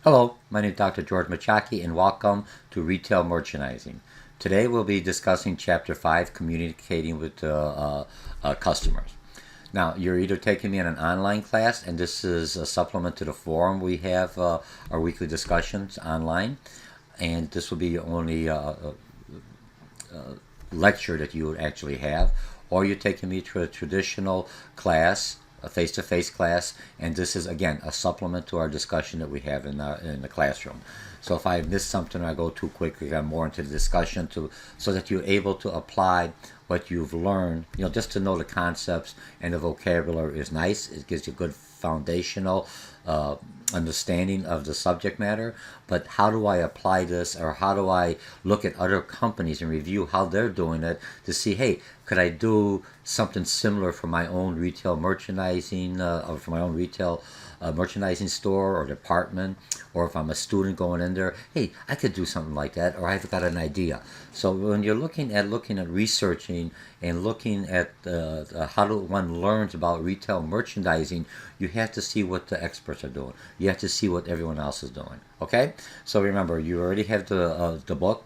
Hello, my name is Dr. George Mochocki, and welcome to Retail Merchandising. Today we'll be discussing Chapter 5, Communicating with Customers. Now, you're either taking me in an online class, and this is a supplement to the forum we have, our weekly discussions online, and this will be your only lecture that you would actually have, or you're taking me to a traditional class, a face-to-face class, and this is again a supplement to our discussion that we have in the classroom. So if I miss something or I go too quickly, I'm more into the discussion so that you're able to apply what you've learned. Just to know the concepts and the vocabulary is nice. It gives you good foundational understanding of the subject matter, but how do I apply this, or how do I look at other companies and review how they're doing it to see, hey, could I do something similar for my own retail merchandising, or for my own retail merchandising store or department, or if I'm a student going in there, hey, I could do something like that, or I've got an idea. So when you're looking at researching and looking at how one learns about retail merchandising, you have to see what the experts are doing. You have to see what everyone else is doing. Okay, so remember, you already have the book,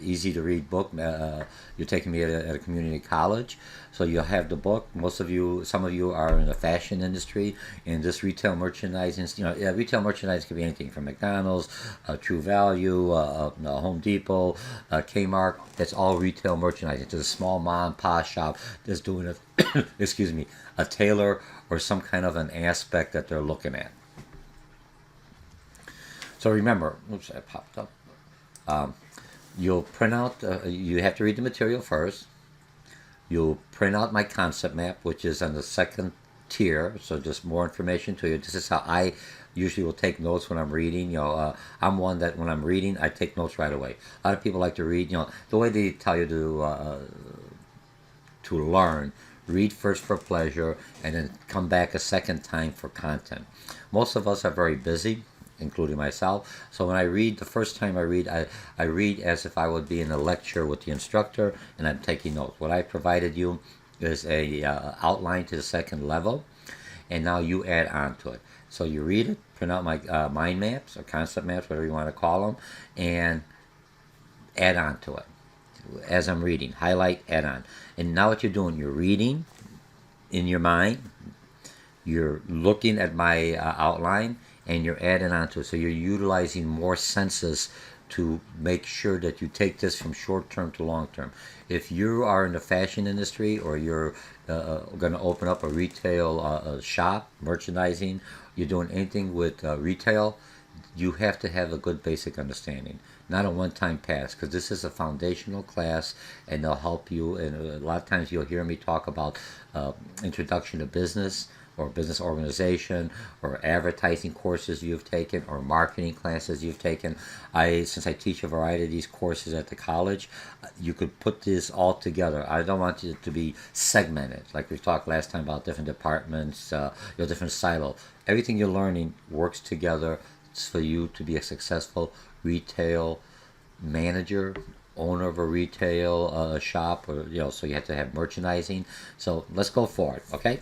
easy to read book. You're taking me at a community college, so you'll have the book. Some of you are in the fashion industry, and this retail merchandising. Retail merchandising could be anything from McDonald's, True Value, Home Depot, Kmart. That's all retail merchandising. It's a small mom and pop shop that's doing a excuse me, a tailor or some kind of an aspect that they're looking at. So remember, oops, that popped up. You'll print out, you have to read the material first. You'll print out my concept map, which is on the second tier, so just more information to you. This is how I usually will take notes when I'm reading. I'm one that when I'm reading, I take notes right away. A lot of people like to read, the way they tell you to learn. Read first for pleasure, and then come back a second time for content. Most of us are very busy, including myself. So when I read, the first time I read as if I would be in a lecture with the instructor, and I'm taking notes. What I provided you is a outline to the second level, and now you add on to it. So you read it, print out my mind maps or concept maps, whatever you want to call them, and add on to it as I'm reading. Highlight, add on. And now what you're doing, you're reading in your mind, you're looking at my outline, and you're adding on to it. So you're utilizing more senses to make sure that you take this from short term to long term. If you are in the fashion industry, or you're going to open up a retail shop, merchandising, you're doing anything with retail, you have to have a good basic understanding, not a one-time pass, because this is a foundational class, and they'll help you. And a lot of times you'll hear me talk about introduction to business, or business organization, or advertising courses you've taken, or marketing classes you've taken. Since I teach a variety of these courses at the college, you could put this all together. I don't want it to be segmented, like we talked last time about different departments, different silos. Everything you're learning works together for you to be a successful retail manager, owner of a retail shop, or so you have to have merchandising. So let's go forward, okay?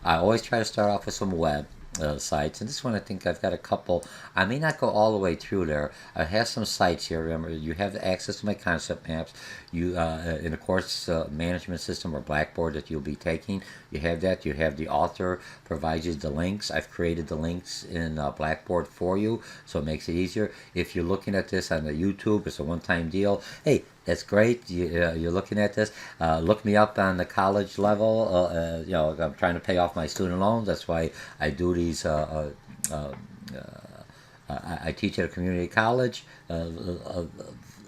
I always try to start off with some web sites, and this one I think I've got a couple. I may not go all the way through there. I have some sites here. Remember, you have access to my concept maps. You in the course management system or Blackboard that you'll be taking, you have that. You have the author provides you the links. I've created the links in Blackboard for you, so it makes it easier. If you're looking at this on the YouTube, it's a one-time deal. Hey, that's great. You're looking at this. Look me up on the college level. I'm trying to pay off my student loans. That's why I do these. I teach at a community college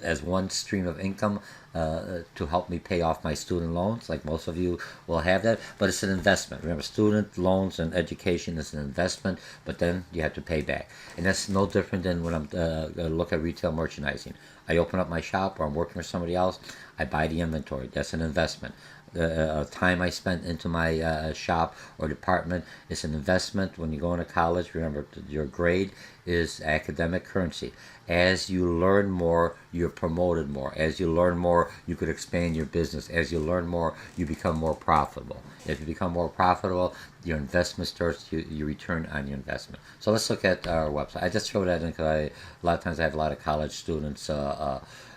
as one stream of income to help me pay off my student loans. Like most of you will have that, but it's an investment. Remember, student loans and education is an investment, but then you have to pay back. And that's no different than when I'm going to look at retail merchandising. I open up my shop, or I'm working for somebody else. I buy the inventory. That's an investment. time I spent into my shop or department. It's an investment. When you go into college, remember your grade is academic currency. As you learn more, you're promoted more. As you learn more, you could expand your business. As you learn more, you become more profitable. If you become more profitable, your investment starts, you return on your investment. So let's look at our website. I just throw that in because a lot of times I have a lot of college students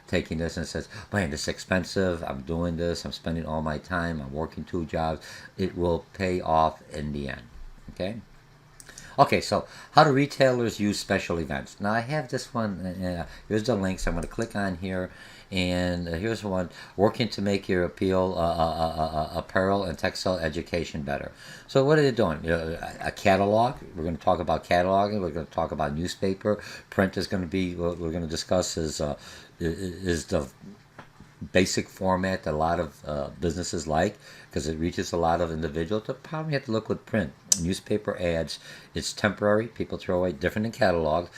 taking this and says, man, this is expensive. I'm doing this. I'm spending all my time. I'm working 2 jobs. It will pay off in the end. Okay? Okay, so how do retailers use special events? Now I have this one. Here's the links. I'm going to click on here, and here's one: working to make your apparel and textile education better. So what are they doing? A catalog. We're going to talk about cataloging. We're going to talk about newspaper. Print is going to be what we're going to discuss is the basic format that a lot of businesses like because it reaches a lot of individuals. The problem you have to look with print. Newspaper ads, it's temporary. People throw away, different than catalogs.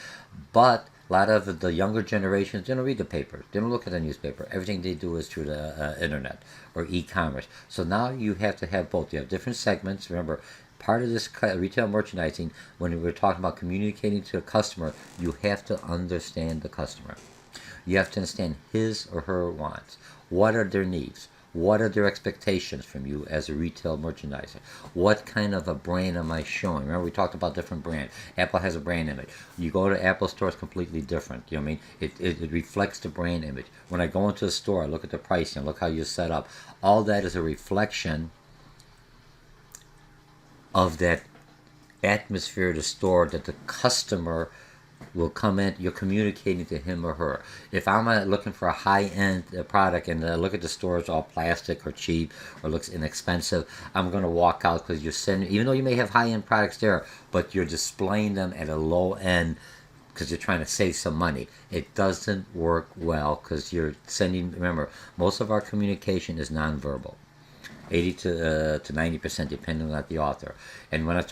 But a lot of the younger generations, they don't read the paper. They don't look at the newspaper. Everything they do is through the internet or e-commerce. So now you have to have both. You have different segments. Remember, part of this retail merchandising, when we're talking about communicating to a customer, you have to understand the customer. You have to understand his or her wants. What are their needs? What are their expectations from you as a retail merchandiser? What kind of a brand am I showing? Remember, we talked about different brands. Apple has a brand image. You go to Apple store, it's completely different. You know what I mean? It reflects the brand image. When I go into a store, I look at the pricing, look how you're set up. All that is a reflection of that atmosphere of the store that the customer will come in. You're communicating to him or her. If I'm looking for a high-end product and look at the store, it's all plastic or cheap or looks inexpensive, I'm going to walk out because you're sending, even though you may have high-end products there, but you're displaying them at a low end because you're trying to save some money. It doesn't work well because you're sending, remember, most of our communication is nonverbal. 80 to 90% depending on the author. And when I'm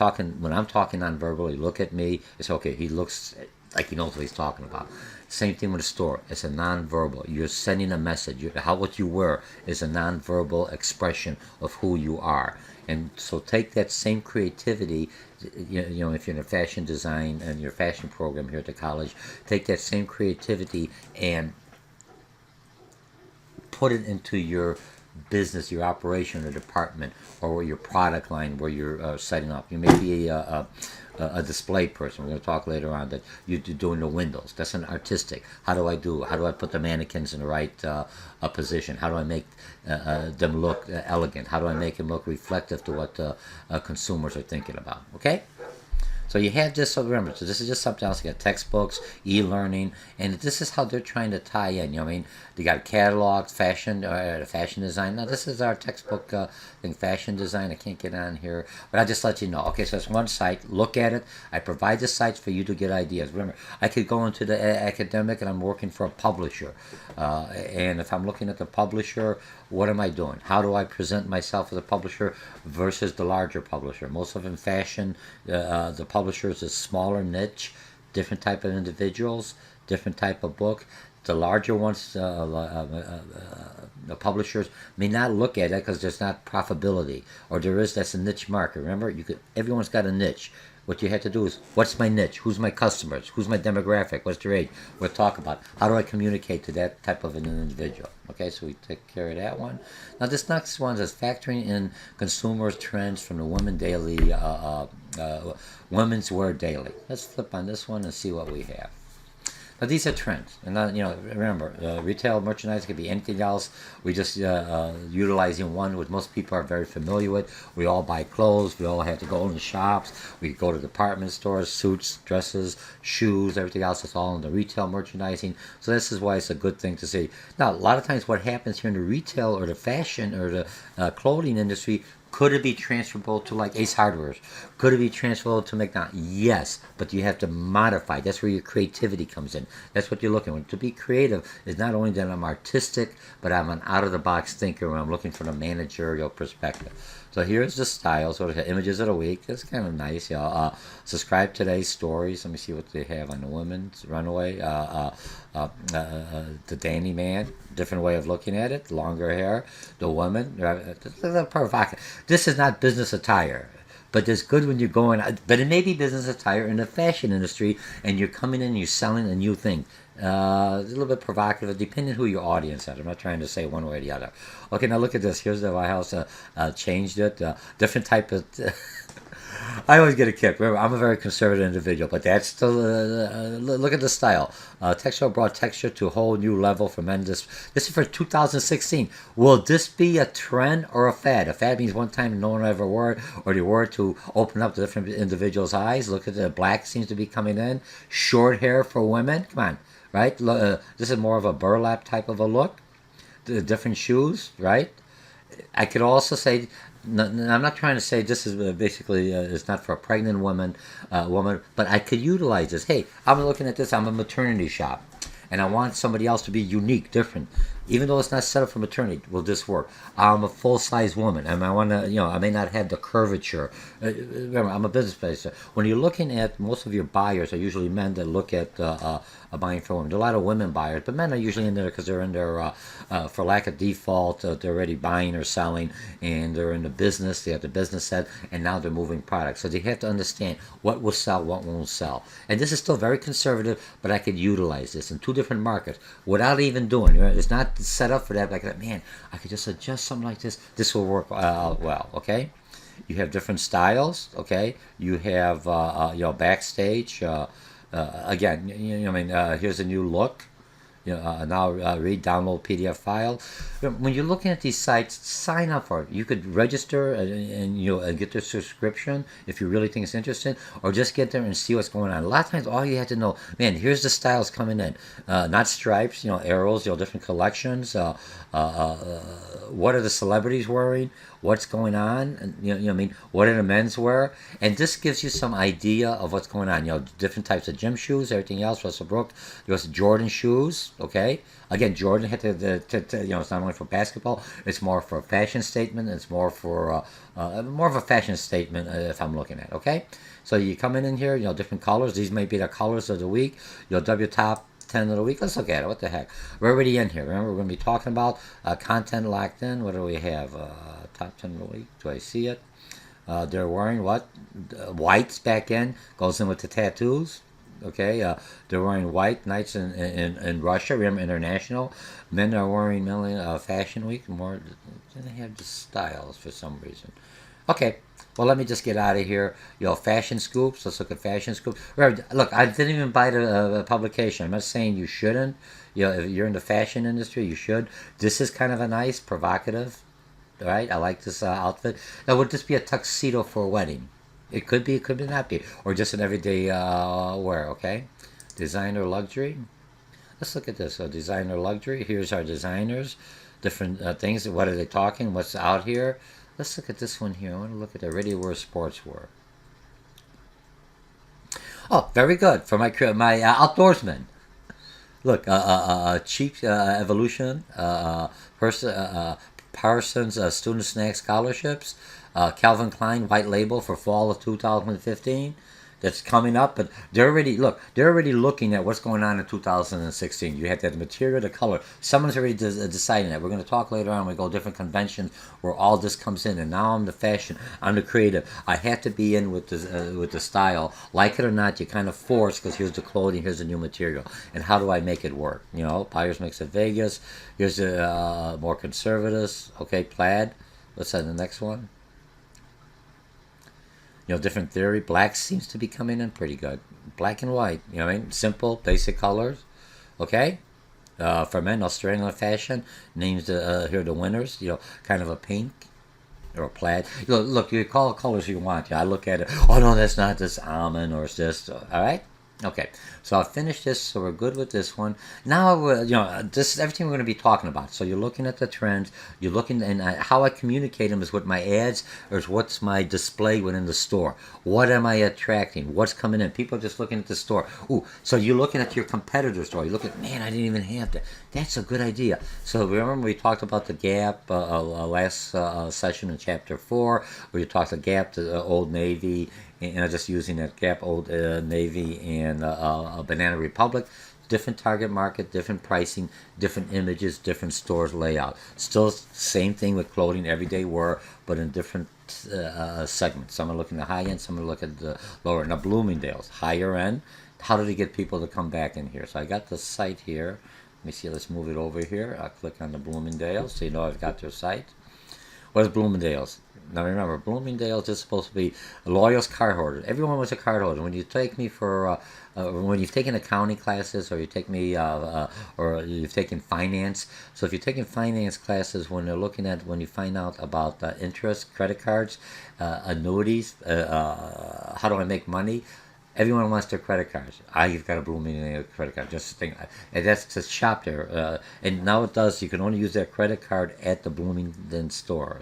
talking non-verbally, look at me, it's okay, he looks like he knows what he's talking about. Same thing with a store. It's a non-verbal. You're sending a message. What you wear is a non-verbal expression of who you are. And so take that same creativity, you know, if you're in a fashion design and your fashion program here at the college, take that same creativity and put it into your business, your operation or department, or your product line where you're setting up. You may be a display person. We're going to talk later on that you're doing the windows. That's an artistic. How do I put the mannequins in the right position? How do I make them look elegant? How do I make them look reflective to what consumers are thinking about? Okay? So you have this, so remember, so this is just something else. You got textbooks, e-learning, and this is how they're trying to tie in. You know what I mean? They got catalogs, fashion design. Now this is our textbook thing, fashion design. I can't get on here, but I'll just let you know. Okay, so it's one site. Look at it. I provide the sites for you to get ideas. Remember, I could go into the academic, and I'm working for a publisher. And if I'm looking at the publisher, what am I doing? How do I present myself as a publisher versus the larger publisher? Most of them fashion, the publisher is a smaller niche, different type of individuals, different type of book. The larger ones, the publishers may not look at it because there's not profitability, or that's a niche market. Remember, everyone's got a niche. What you have to do is, what's my niche? Who's my customers? Who's my demographic? What's their age? We'll talk about how do I communicate to that type of an individual. Okay, so we take care of that one. Now this next one is factoring in consumers' trends from the women's wear daily. Let's flip on this one and see what we have. Now these are trends, and remember, retail merchandise could be anything else. We just utilizing one which most people are very familiar with. We all buy clothes. We all have to go in the shops. We go to department stores, suits, dresses, shoes, everything else. It's all in the retail merchandising. So this is why it's a good thing to see. Now, a lot of times, what happens here in the retail or the fashion or the clothing industry. Could it be transferable to like Ace Hardware? Could it be transferable to McDonald's? Yes, but you have to modify. That's where your creativity comes in. That's what you're looking for. To be creative is not only that I'm artistic, but I'm an out-of-the-box thinker when I'm looking from a managerial perspective. So here's the style. So the images of the week. It's kind of nice. Subscribe today's stories. Let me see what they have on the women's runaway. The Danny man. Different way of looking at it. Longer hair. The woman. Provocative. This is not business attire. But it's good when you're going. But it may be business attire in the fashion industry, and you're coming in and you're selling a new thing. It's a little bit provocative, depending who your audience is. I'm not trying to say one way or the other. Okay, now look at this. Here's the White House changed it. Different type of. I always get a kick. Remember, I'm a very conservative individual, but that's still. Look at the style. Texture brought texture to a whole new level for men. This is for 2016. Will this be a trend or a fad? A fad means one time no one ever wore it, or they wore it to open up the different individuals' eyes. Look at the black seems to be coming in. Short hair for women. Come on, right? This is more of a burlap type of a look. The different shoes, right? I could also say, I'm not trying to say this is basically it's not for a pregnant woman, but I could utilize this. Hey, I'm looking at this. I'm a maternity shop, and I want somebody else to be unique, different. Even though it's not set up for maternity, will this work? I'm a full-size woman, and I want to, I may not have the curvature. Remember, I'm a business place. When you're looking at, most of your buyers are usually men that look at buying for women. There are a lot of women buyers, but men are usually in there because they're in there, for lack of default, they're already buying or selling, and they're in the business. They have the business set, and now they're moving products. So they have to understand what will sell, what won't sell. And this is still very conservative, but I could utilize this in two different markets without even doing it. It's not set up for that. Like, man, I could just adjust something like this. This will work out well. Okay. You have different styles. Okay. You have backstage. Again, here's a new look. Now read, download PDF file. When you're looking at these sites, sign up for it. You could register and get the subscription if you really think it's interesting, or just get there and see what's going on. A lot of times, all you have to know, man, here's the styles coming in, not stripes, arrows, different collections. What are the celebrities wearing? What's going on? And, what are the men's wear? And this gives you some idea of what's going on. Different types of gym shoes, everything else. Russell Brooks, there's Jordan shoes. Okay, again, Jordan had it's not only for basketball. It's more for a fashion statement. It's more for more of a fashion statement if I'm looking at. Okay, so you come in here. Different colors. These may be the colors of the week. W top 10 of the week. Let's look at it. What the heck? We're already in here. Remember, we're going to be talking about content locked in. What do we have? Top 10 of the week. Do I see it? They're wearing what? Whites back in. Goes in with the tattoos. Okay. They're wearing white nights in Russia. Remember, international. Men are wearing mainly Fashion Week. More. They have the styles for some reason. Okay. Well, let me just get out of here. Fashion scoops. Let's look at fashion scoops. Look, I didn't even buy the publication. I'm not saying you shouldn't. If you're in the fashion industry, you should. This is kind of a nice, provocative. All right, I like this outfit. Now, would this be a tuxedo for a wedding? It could be, it could not be. Or just an everyday wear, okay? Designer luxury. Let's look at this. So designer luxury. Here's our designers. Different things. What are they talking? What's out here? Let's look at this one here. I want to look at the ready wear sportswear. Oh, very good for my outdoorsmen. Look, cheap evolution. Parsons Student Snack Scholarships. Calvin Klein White Label for fall of 2015. That's coming up, but they're already looking at what's going on in 2016. You have that material, the color. Someone's already deciding that. We're going to talk later on. We go different conventions where all this comes in, and now I'm the fashion, I'm the creative. I have to be in with the style, like it or not. You kind of force because here's the clothing, here's the new material, and how do I make it work? Buyers Mix at Vegas. Here's the more conservatives. Okay, plaid. Let's say the next one. Different theory. Black seems to be coming in pretty good. Black and white. Simple, basic colors. Okay. For men, Australian fashion. Names here are the winners. Kind of a pink or a plaid. Look, you call it colors you want. I look at it. Oh no, that's not this almond or it's this. All right. Okay, so I'll finish this, so we're good with this one. Now, this is everything we're going to be talking about. So you're looking at the trends, you're looking, and how I communicate them is with my ads, or is what's my display within the store. What am I attracting? What's coming in? People are just looking at the store. Ooh, so you're looking at your competitor store. You look at, man, I didn't even have that. That's a good idea. So remember we talked about the Gap last session in chapter 4, where you talked the Gap, the Old Navy, and I'm just using that Gap, Old Navy, and Banana Republic. Different target market, different pricing, different images, different stores layout. Still same thing with clothing, everyday wear, but in different segments. Some are looking at high end, some are looking at the lower. Now Bloomingdale's higher end. How do they get people to come back in here? So I got the site here. Let me see. Let's move it over here. I'll click on the Bloomingdale's, so you know I've got their site. What is Bloomingdale's? Now remember, Bloomingdale's is supposed to be a loyalist card holder. Everyone was a card holder. When you take me for, when you've taken accounting classes, or you take me, or you've taken finance. So if you're taking finance classes, when they're looking at, when you find out about interest, credit cards, annuities, how do I make money? Everyone wants their credit cards. You've got a Bloomingdale credit card. Just think, and that's to shop there. And now it does. You can only use that credit card at the Bloomingdale store.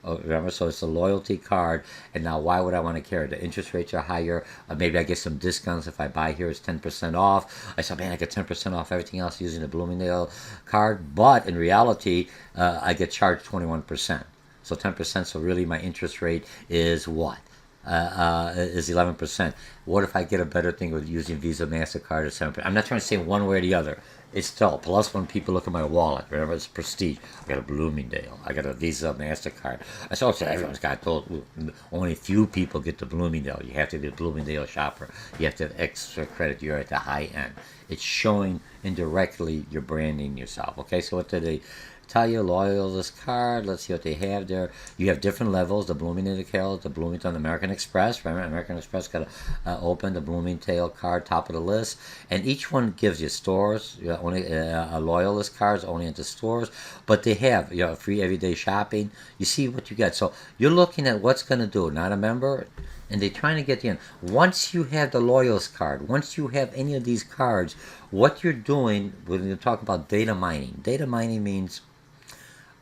Remember, so it's a loyalty card. And now, why would I want to carry it? The interest rates are higher. Maybe I get some discounts if I buy here. It's 10% off. I said, man, I get 10% off everything else using the Bloomingdale card. But in reality, I get charged 21%. So 10%. So really, my interest rate is what? Is 11%. What if I get a better thing with using Visa, MasterCard, or 7%? I'm not trying to say one way or the other. It's still plus when people look at my wallet. Remember, it's prestige. I got a Bloomingdale. I got a Visa, MasterCard. I saw everyone's got told. Only few people get the Bloomingdale. You have to be a Bloomingdale shopper. You have to have extra credit. You're at the high end. It's showing indirectly you're branding yourself. Okay, so what did they tell you? Loyalist card. Let's see what they have there. You have different levels. The Bloomingdale, the Bloomington, American Express. Remember, American Express got to open the Bloomingdale card, top of the list. And each one gives you stores. Only a loyalist cards only into stores, but they have free everyday shopping. You see what you get. So you're looking at what's going to do. Not a member. And they're trying to get you in. Once you have the loyalist card, once you have any of these cards, what you're doing, when you talk about data mining means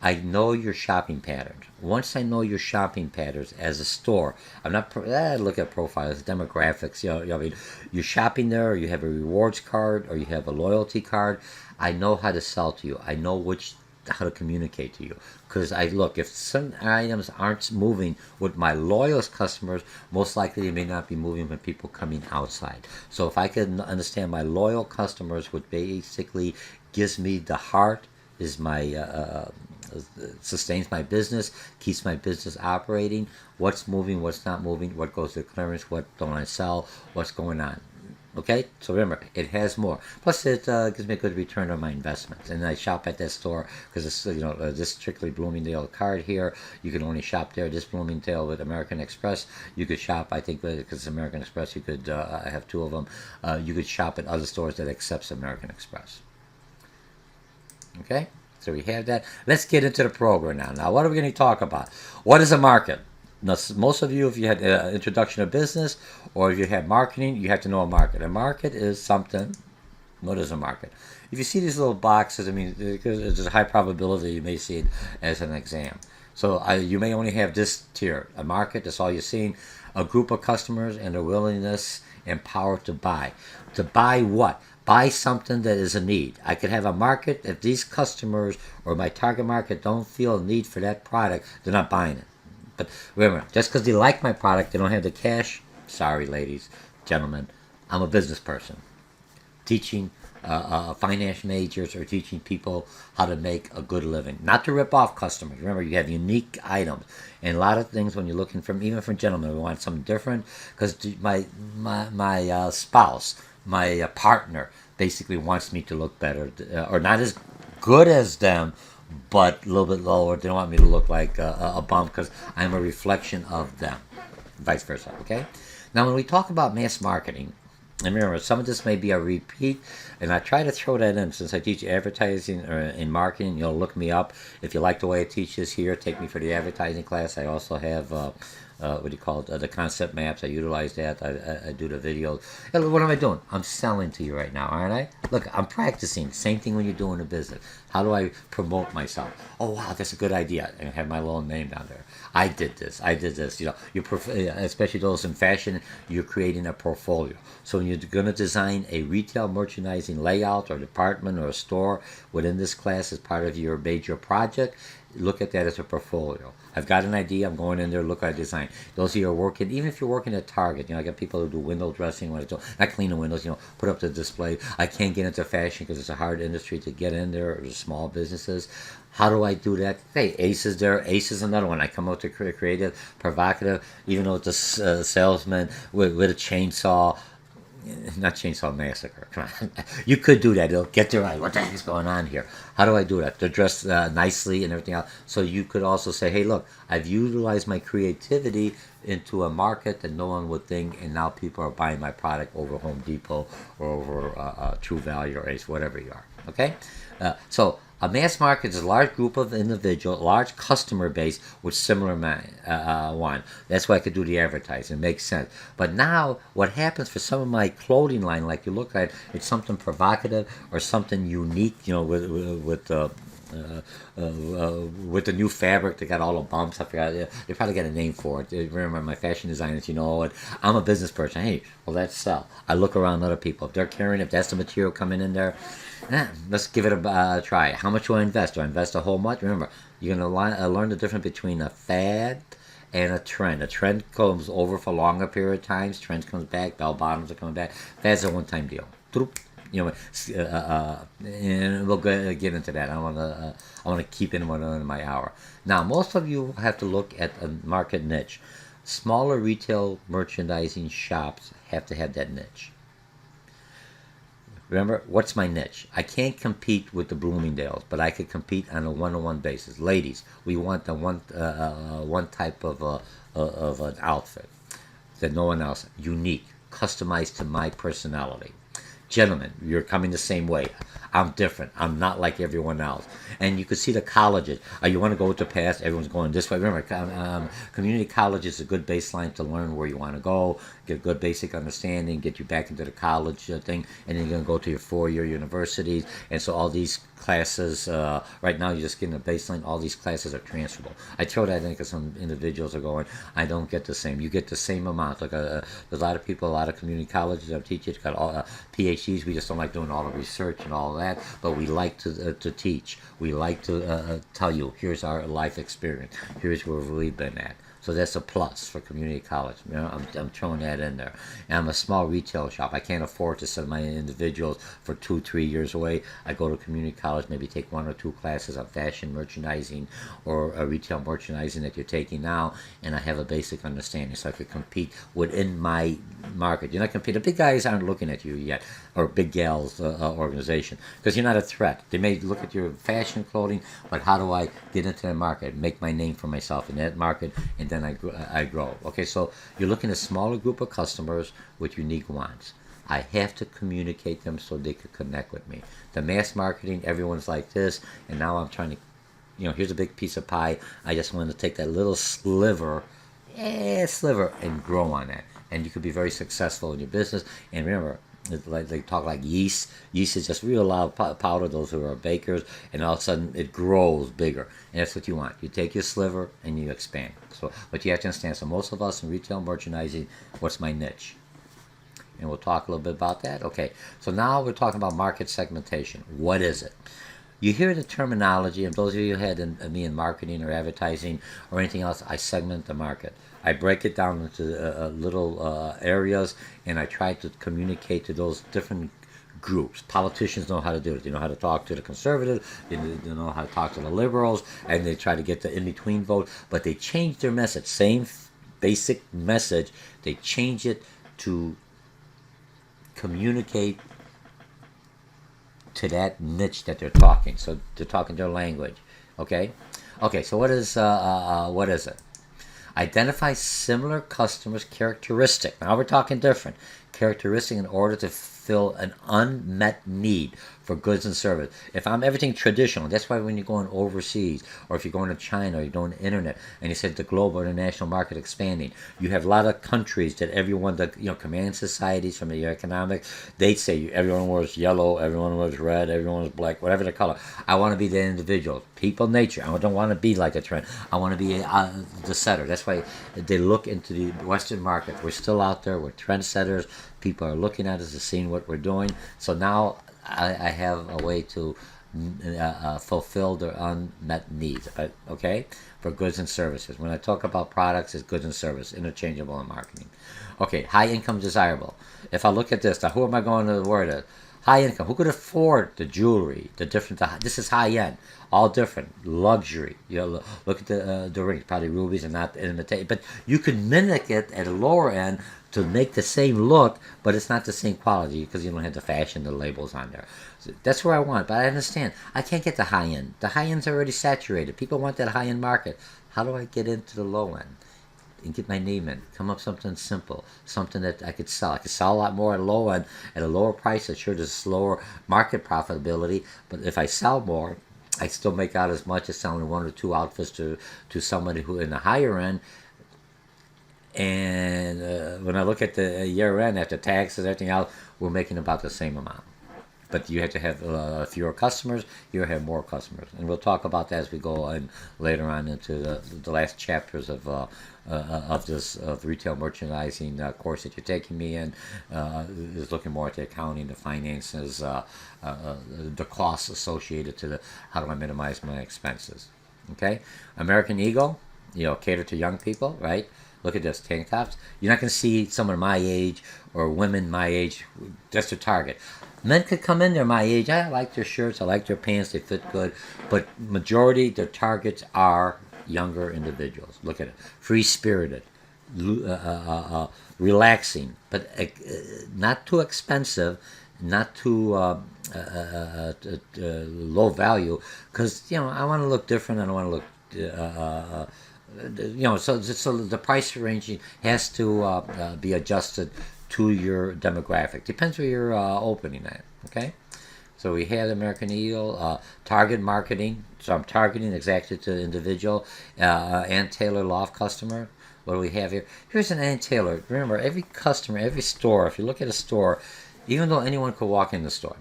I know your shopping patterns. Once I know your shopping patterns as a store, I'm not look at profiles, demographics. I mean, you're shopping there, or you have a rewards card, or you have a loyalty card. I know how to sell to you. I know how to communicate to you. Because I look, if some items aren't moving with my loyalist customers, most likely they may not be moving with people coming outside. So if I can understand my loyal customers, which basically gives me the heart, is my sustains my business, keeps my business operating, what's moving, what's not moving, what goes to clearance, what don't I sell, what's going on. Okay, so remember, it has more. Plus, it gives me a good return on my investments. And I shop at that store because it's this strictly Bloomingdale card here. You can only shop there. This Bloomingdale with American Express, you could shop. I think because it's American Express, you could. I have two of them. You could shop at other stores that accepts American Express. Okay, so we have that. Let's get into the program now. Now, what are we going to talk about? What is a market? Now, most of you, if you had introduction to business, or if you had marketing, you have to know a market. A market is something. What is a market? If you see these little boxes, I mean, there's a high probability you may see it as an exam. So you may only have this tier. A market, that's all you're seeing. A group of customers and their willingness and power to buy. To buy what? Buy something that is a need. I could have a market. If these customers or my target market don't feel a need for that product, they're not buying it. But remember, just because they like my product, they don't have the cash. Sorry, ladies, gentlemen, I'm a business person. Teaching finance majors or teaching people how to make a good living. Not to rip off customers. Remember, you have unique items. And a lot of things when you're looking from, even from gentlemen, we want something different. Because my spouse, my partner, basically wants me to look better. Or not as good as them, but a little bit lower. They don't want me to look like a bum because I'm a reflection of them. Vice versa, okay? Now, when we talk about mass marketing, and remember, some of this may be a repeat, and I try to throw that in since I teach advertising or in marketing. You'll look me up. If you like the way I teach this here, take me for the advertising class. I also have what do you call it, the concept maps. I utilize that. I do the videos. And look, what am I doing? I'm selling to you right now, aren't I? Look, I'm practicing. Same thing when you're doing a business. How do I promote myself? Oh, wow, that's a good idea. And have my little name down there. I did this. I did this. You know, especially those in fashion, you're creating a portfolio. So when you're going to design a retail merchandising layout or department or a store within this class as part of your major project, look at that as a portfolio. I've got an idea. I'm going in there. Look at design. Those of you who are working, even if you're working at Target, you know, I got people who do window dressing. When I do, not clean the windows, you know, put up the display. I can't get into fashion because it's a hard industry to get in there. Or small businesses. How do I do that? Hey, Ace is there. Ace is another one. I come out to creative, provocative, even though it's a salesman with a chainsaw. Not Chainsaw Massacre. Come on. You could do that. It'll get their eye. What the heck is going on here? How do I do that? They're dressed nicely and everything else. So you could also say, hey, look, I've utilized my creativity into a market that no one would think, and now people are buying my product over Home Depot or over True Value or Ace, whatever you are. Okay? So a mass market is a large group of individuals, large customer base with similar one. That's why I could do the advertising. It makes sense. But now, what happens for some of my clothing line, like you look at, it's something provocative or something unique. You know, with the new fabric, they got all the bumps. I forgot. They probably got a name for it. Remember, my fashion designers, you know what? I'm a business person. Hey, well, that's sell. I look around other people. If they're carrying, if that's the material coming in there, let's give it a try. How much do I invest? Do I invest a whole much? Remember, you're going to learn the difference between a fad and a trend. A trend comes over for a longer period of times. Trends comes back. Bell bottoms are coming back. Fad's a one-time deal. You know, and we'll get into that. I want to keep in my hour. Now, most of you have to look at a market niche. Smaller retail merchandising shops have to have that niche. Remember, what's my niche? I can't compete with the Bloomingdale's, but I could compete on a one-on-one basis. Ladies, we want the one type of an outfit that no one else, unique, customized to my personality. Gentlemen, you're coming the same way. I'm different. I'm not like everyone else. And you could see the colleges. You want to go with the past. Everyone's going this way. Remember, community college is a good baseline to learn where you want to go, get a good basic understanding, get you back into the college thing, and then you're going to go to your four-year universities. And so all these classes, right now you're just getting a baseline. All these classes are transferable. I throw that in because some individuals are going, I don't get the same. You get the same amount. Like there's a lot of people, a lot of community colleges I'm teaching, got all PhDs. We just don't like doing all the research and all that, but we like to teach. We like to tell you, here's our life experience. Here's where we've been at. So that's a plus for community college. You know, I'm throwing that in there. And I'm a small retail shop. I can't afford to send my individuals for 2-3 years away. I go to community college, maybe take 1 or 2 classes on fashion merchandising or retail merchandising that you're taking now, and I have a basic understanding so I could compete within my market. You're not competing. The big guys aren't looking at you yet, or big gals organization, because you're not a threat. They may look at your fashion clothing, but how do I get into the market, make my name for myself in that market, and then I grow. Okay, so you're looking at a smaller group of customers with unique wants. I have to communicate them so they could connect with me. The mass marketing, everyone's like this, and now I'm trying to, you know, here's a big piece of pie. I just want to take that little sliver, and grow on that. And you could be very successful in your business. And remember, like they talk like yeast. Yeast is just real loud powder. Those who are bakers, and all of a sudden it grows bigger, and that's what you want. You take your sliver and you expand. So, but you have to understand. So, most of us in retail merchandising, what's my niche? And we'll talk a little bit about that. Okay. So now we're talking about market segmentation. What is it? You hear the terminology, and those of you who had me in marketing or advertising or anything else, I segment the market. I break it down into little areas, and I try to communicate to those different groups. Politicians know how to do it. They know how to talk to the conservatives. They know how to talk to the liberals, and they try to get the in-between vote. But they change their message. Same basic message. They change it to communicate to that niche that they're talking. So they're talking their language. Okay? Okay, so what is it? Identify similar customers' characteristic. Now we're talking different. Characteristic in order to fulfill an unmet need for goods and service. If I'm everything traditional, that's why when you're going overseas, or if you're going to China, or you're doing the internet, and you said the global international market expanding, you have a lot of countries that everyone, the command societies from the economics, they say everyone wears yellow, everyone wears red, everyone wears black, whatever the color. I want to be the individual, people, nature. I don't want to be like a trend. I want to be the setter. That's why they look into the Western market. We're still out there. We're trendsetters. People are looking at us and seeing what we're doing. So now I have a way to fulfill their unmet needs, okay, for goods and services. When I talk about products, it's goods and service, interchangeable in marketing. Okay, high income desirable. If I look at this, now who am I going to word it? High income. Who could afford the jewelry, the different? This is high end, all different, luxury. Look at the rings, probably rubies and not imitate. But you can mimic it at a lower end to make the same look, but it's not the same quality because you don't have the fashion, the labels on there. So that's where I want. But I understand I can't get the high end. The high end's already saturated. People want that high end market. How do I get into the low end? And get my name in, come up with something simple, something that I could sell. I could sell a lot more at a low end, at a lower price. Sure, there's slower market profitability, but if I sell more, I still make out as much as selling one or two outfits to somebody who in the higher end. And when I look at the year end after taxes and everything else, we're making about the same amount. But you have to have fewer customers. You have more customers, and we'll talk about that as we go on later on into the last chapters of this retail merchandising course that you're taking me in. Is looking more at the accounting, the finances, the costs associated to how do I minimize my expenses. Okay, American Eagle, cater to young people, right? Look at this, tank tops. You're not going to see someone my age or women my age. That's their target. Men could come in there my age. I like their shirts. I like their pants. They fit good. But majority, their targets are younger individuals. Look at it. Free-spirited. Relaxing. But not too expensive. Not too low value. Because, I want to look different. I don't want to look... so the price range has to be adjusted to your demographic. Depends where you're opening at. Okay, so we had American Eagle, target marketing. So I'm targeting exactly to the individual. Ann Taylor Loft customer. What do we have here? Here's an Ann Taylor. Remember, every customer, every store. If you look at a store, even though anyone could walk in the store.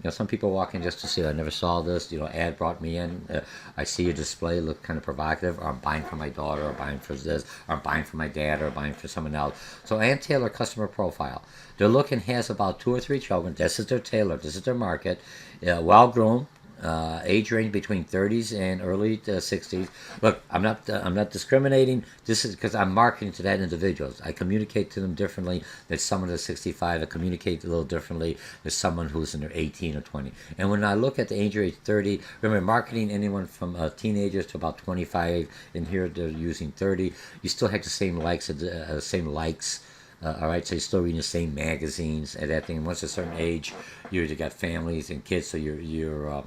Some people walk in just to see, I never saw this, ad brought me in, I see a display, look kind of provocative, or I'm buying for my daughter, or buying for this, or I'm buying for my dad, or buying for someone else. So Ann Taylor customer profile. They're looking, has about 2 or 3 children. This is their tailor, this is their market, well-grown, age range between 30s and early 60s. Look, I'm not discriminating. This is because I'm marketing to that individuals. I communicate to them differently than someone that's 65. I communicate a little differently than someone who's in their 18 or 20. And when I look at the age range 30, remember marketing anyone from teenagers to about 25. In here they're using 30. You still have the same likes, all right, so you're still reading the same magazines and that thing. And once a certain age, you got families and kids, so your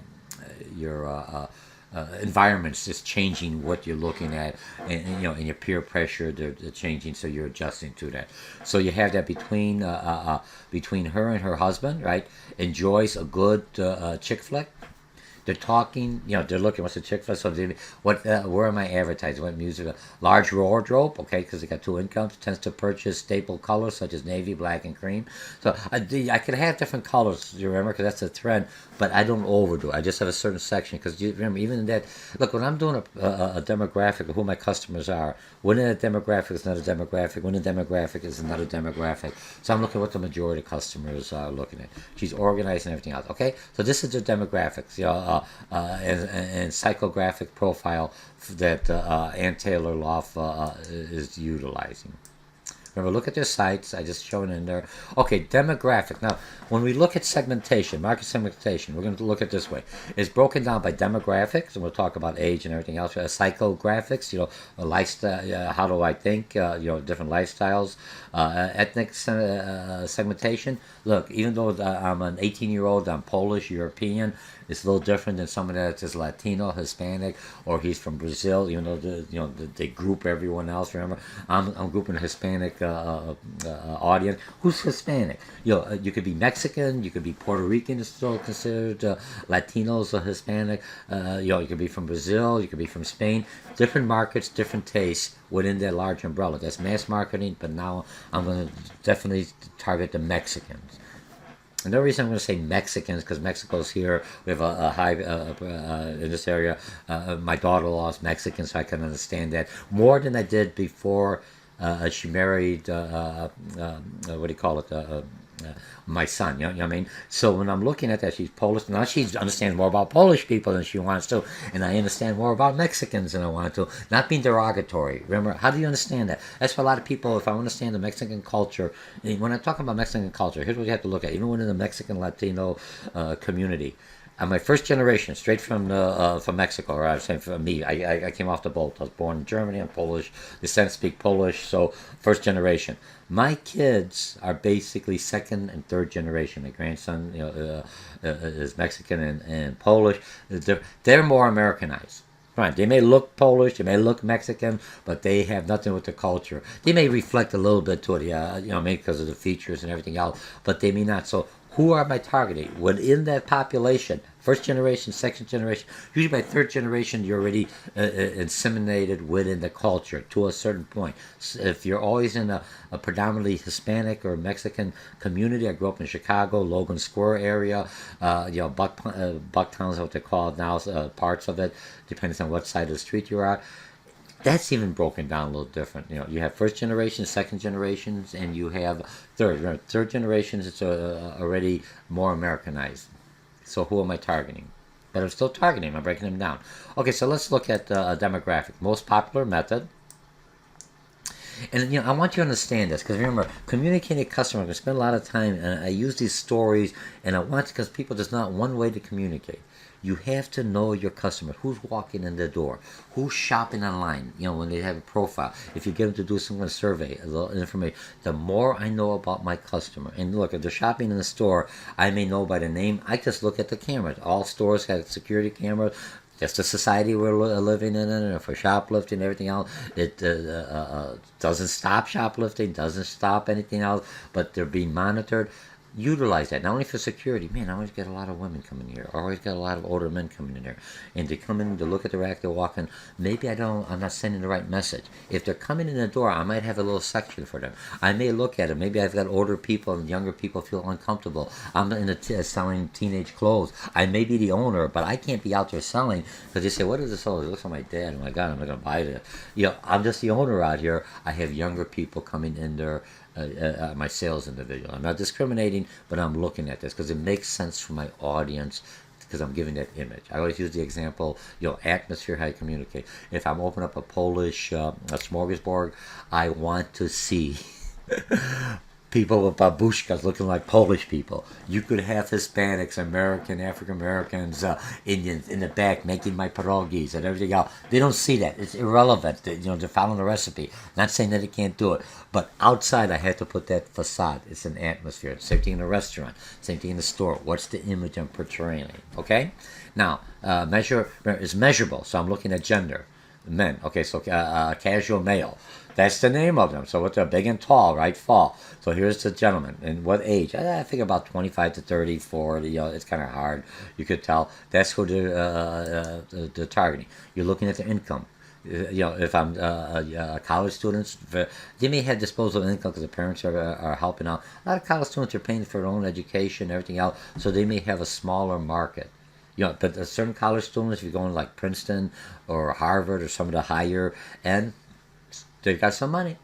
environment's just changing what you're looking at, and your peer pressure, they're changing, so you're adjusting to that. So you have that between her and her husband, right? Enjoys a good chick flick. They're talking, they're looking, what's the chick flick? So where am I advertising? What music? Large wardrobe, okay, because they got 2 incomes, tends to purchase staple colors such as navy, black, and cream. So I could have different colors, you remember, because that's a trend, but I don't overdo it. I just have a certain section, because you remember, even in that, look, when I'm doing a demographic of who my customers are, when a demographic is not a demographic, when a demographic is another demographic. So I'm looking at what the majority of customers are looking at. She's organizing everything else, okay? So this is the demographics, and psychographic profile that Ann Taylor Loft is utilizing. Remember, look at their sites. I just shown in there. Okay, demographic. Now, when we look at segmentation, market segmentation, we're going to look at it this way. It's broken down by demographics, and we'll talk about age and everything else. Psychographics, a lifestyle, how do I think, different lifestyles. Ethnic segmentation. Look, even though I'm an 18-year-old, I'm Polish, European, it's a little different than someone that's just Latino, Hispanic, or he's from Brazil. They group everyone else. Remember, I'm grouping Hispanic audience. Who's Hispanic? You could be Mexican, you could be Puerto Rican, is still considered Latinos or Hispanic. You could be from Brazil, you could be from Spain. Different markets, different tastes within that large umbrella. That's mass marketing, but now I'm going to definitely target the Mexicans. And the reason I'm going to say Mexicans because Mexico's here. We have a high in this area. My daughter-in-law is Mexican, so I can understand that more than I did before she married. What do you call it? My son, you know what I mean? So when I'm looking at that, she's Polish. Now she understands more about Polish people than she wants to, and I understand more about Mexicans than I want to. Not being derogatory. Remember, how do you understand that? That's for a lot of people. If I understand the Mexican culture, when I talk about Mexican culture, here's what you have to look at. Even within the Mexican Latino community, I'm my first generation, straight from Mexico, or I was saying from me. I came off the boat. I was born in Germany. I'm Polish. Descendants speak Polish, so first generation. My kids are basically second and third generation. My grandson, is Mexican and Polish. They're more Americanized. Right. They may look Polish, they may look Mexican, but they have nothing with the culture. They may reflect a little bit to it, maybe because of the features and everything else, but they may not. So who am I targeting? Within that population, first generation, second generation, usually by third generation, you're already inseminated within the culture to a certain point. So if you're always in a predominantly Hispanic or Mexican community, I grew up in Chicago, Logan Square area, Bucktown is what they call it now, parts of it, depending on what side of the street you're at. That's even broken down a little different. You have first generation, second generations, and you have third. Third generations, it's already more Americanized. So who am I targeting? But I'm still targeting. I'm breaking them down. Okay, so let's look at demographic. Most popular method. And I want you to understand this because remember, communicating with customers. I spend a lot of time, and I use these stories, and I want because people there's not one way to communicate. You have to know your customer. Who's walking in the door? Who's shopping online? When they have a profile. If you get them to do some kind of survey, a little information. The more I know about my customer, and look, if they're shopping in the store, I may know by the name. I just look at the cameras. All stores have security cameras. That's the society we're living in, and for shoplifting and everything else, it doesn't stop shoplifting, doesn't stop anything else, but they're being monitored. Utilize that, not only for security. Man, I always get a lot of women coming here. I always get a lot of older men coming in here. And they come in to look at the rack, they're walking. Maybe I'm not sending the right message. If they're coming in the door, I might have a little section for them. I may look at it. Maybe I've got older people and younger people feel uncomfortable. I'm selling teenage clothes. I may be the owner, but I can't be out there selling because they say, what is this? Oh, it looks like my dad. Oh my God, I'm not going to buy it. I'm just the owner out here. I have younger people coming in there. My sales individual. I'm not discriminating, but I'm looking at this because it makes sense for my audience because I'm giving that image. I always use the example, atmosphere, how you communicate. If I'm opening up a Polish a smorgasbord, I want to see people with babushkas looking like Polish people. You could have Hispanics, American, African Americans, Indians in the back making my pierogies and everything else. They don't see that. It's irrelevant. They're following the recipe. Not saying that they can't do it. But outside, I had to put that facade. It's an atmosphere. Same thing in a restaurant. Same thing in the store. What's the image I'm portraying? Okay? Now, measure is measurable. So I'm looking at gender. Men. Okay, so casual male. That's the name of them. So what they're big and tall, right? Fall. So here's the gentleman. And what age? I think about 25 to 30, 40. It's kind of hard. You could tell. That's who they're targeting. You're looking at their income. If I'm college students, they may have disposable income because the parents are helping out. A lot of college students are paying for their own education and everything else, so they may have a smaller market. But certain college students, if you're going like Princeton or Harvard or some of the higher end, they've got some money.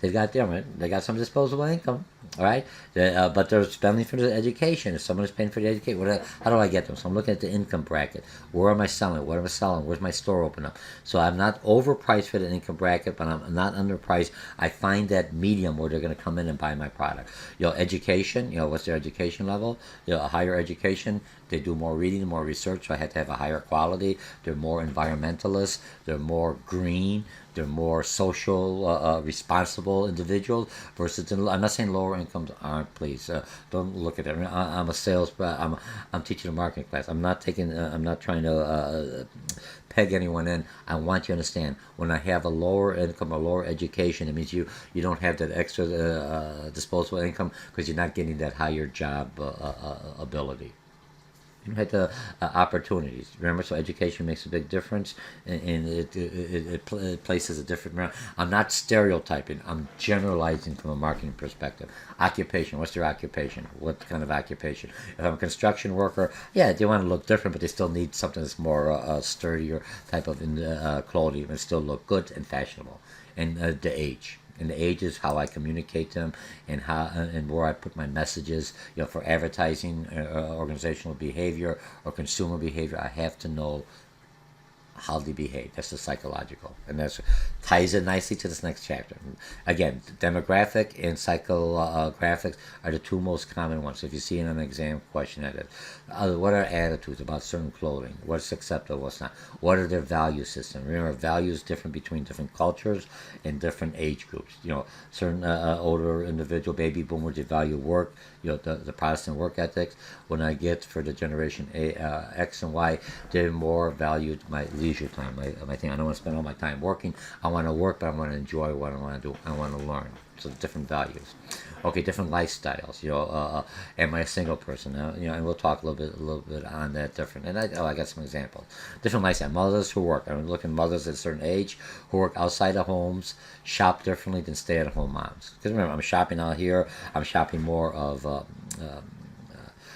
They got some disposable income, all right? But they're spending for the education. If someone is paying for the education, how do I get them? So I'm looking at the income bracket. Where am I selling? What am I selling? Where's my store open up? So I'm not overpriced for the income bracket, but I'm not underpriced. I find that medium where they're going to come in and buy my product. Education, what's their education level? A higher education, they do more reading, more research, so I had to have a higher quality. They're more environmentalists. They're more green. They're more social, responsible individuals versus, I'm not saying lower lower incomes aren't, please don't look at it. I'm a sales. I'm teaching a marketing class. I'm not taking. I'm not trying to peg anyone in. I want you to understand, when I have a lower income or lower education, it means you don't have that extra disposable income because you're not getting that higher job ability. You had the opportunities. Remember, so education makes a big difference, and it places a different. I'm not stereotyping. I'm generalizing from a marketing perspective. Occupation. What's their occupation? What kind of occupation? If I'm a construction worker, yeah, they want to look different, but they still need something that's more sturdier type of clothing and still look good and fashionable. And the age. And the age is how I communicate them, and how and where I put my messages. For advertising, organizational behavior, or consumer behavior, I have to know how they behave. That's the psychological, and that ties in nicely to this next chapter. Again, demographic and psychographics are the two most common ones. If you see in an exam question at it, what are attitudes about certain clothing? What's acceptable? What's not? What are their value system? Remember, values different between different cultures and different age groups. Certain older individual, baby boomers, they value work. The Protestant work ethics. When I get for the generation X and Y, they're more valued my leisure time, my thing. I don't want to spend all my time working. I want to work, but I want to enjoy what I want to do. I want to learn. So different values. Okay, different lifestyles. Am I a single person? And we'll talk a little bit on that different. And I got some examples. Different lifestyle. Mothers who work. I'm looking at mothers at a certain age who work outside of homes, shop differently than stay-at-home moms. Because remember, I'm shopping out here. I'm shopping more of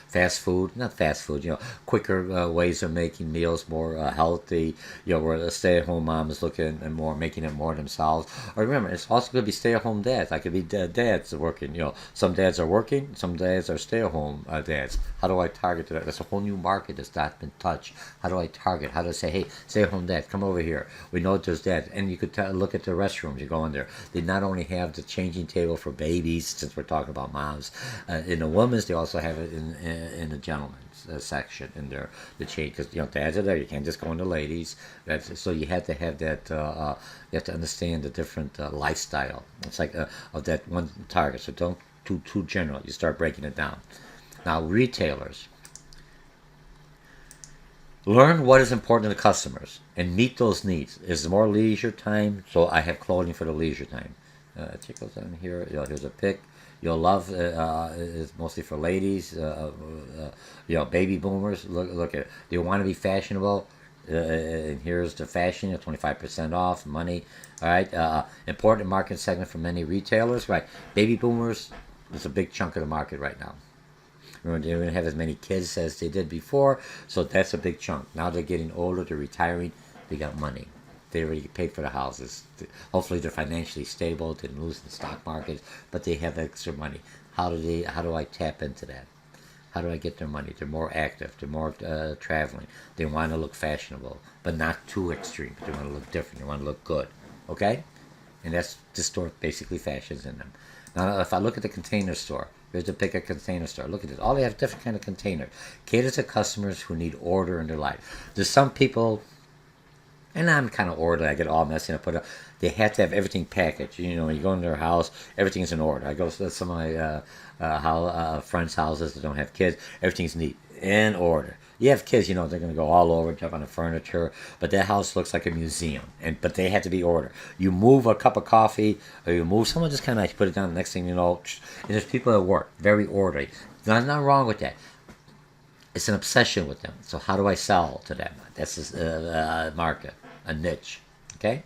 fast food, not fast food, quicker ways of making meals, more healthy, where the stay-at-home mom is looking and more, making it more themselves. Or remember, it's also going to be stay-at-home dads. I could be dads working, some dads are working, some dads are stay-at-home dads. How do I target that? That's a whole new market that's not been touched. How do I target? How do I say, hey, stay-at-home dad, come over here. We know there's dads. And you could look at the restrooms. You go in there. They not only have the changing table for babies, since we're talking about moms, in the women's, they also have it in the gentleman's section in there, the change, because dads are there. You can't just go into ladies. So you have to have that. You have to understand the different lifestyle. It's like of that one target. So don't too general. You start breaking it down. Now retailers. Learn what is important to the customers and meet those needs. Is more leisure time, so I have clothing for the leisure time. Check those on here. Here's a pic. You'll love is mostly for ladies. Baby boomers. Look at it. They want to be fashionable. And here's the fashion. 25% off. Money. All right. Important market segment for many retailers. Right. Baby boomers is a big chunk of the market right now. Remember, they don't have as many kids as they did before, so that's a big chunk. Now they're getting older. They're retiring. They got money. They already paid for the houses. Hopefully they're financially stable. They didn't lose in the stock market, but they have extra money. How do I tap into that? How do I get their money? They're more active. They're more traveling. They want to look fashionable, but not too extreme. They want to look different. They want to look good. Okay? And that's this store basically fashions in them. Now, if I look at the Container Store, here's the pick a Container Store. Look at this. All they have different kind of containers. Cater to customers who need order in their life. There's some people, and I'm kind of orderly. I get all messy and I put up. They have to have everything packaged. You go in their house, everything's in order. I go to some of my friends' houses that don't have kids. Everything's neat, in order. You have kids, they're going to go all over, jump on the furniture, but that house looks like a museum. But they have to be ordered. You move a cup of coffee, or you move, someone just kind of put it down. The next thing you know, and there's people at work, very orderly. There's nothing wrong with that. It's an obsession with them. So how do I sell to them? That's a market, a niche. Okay?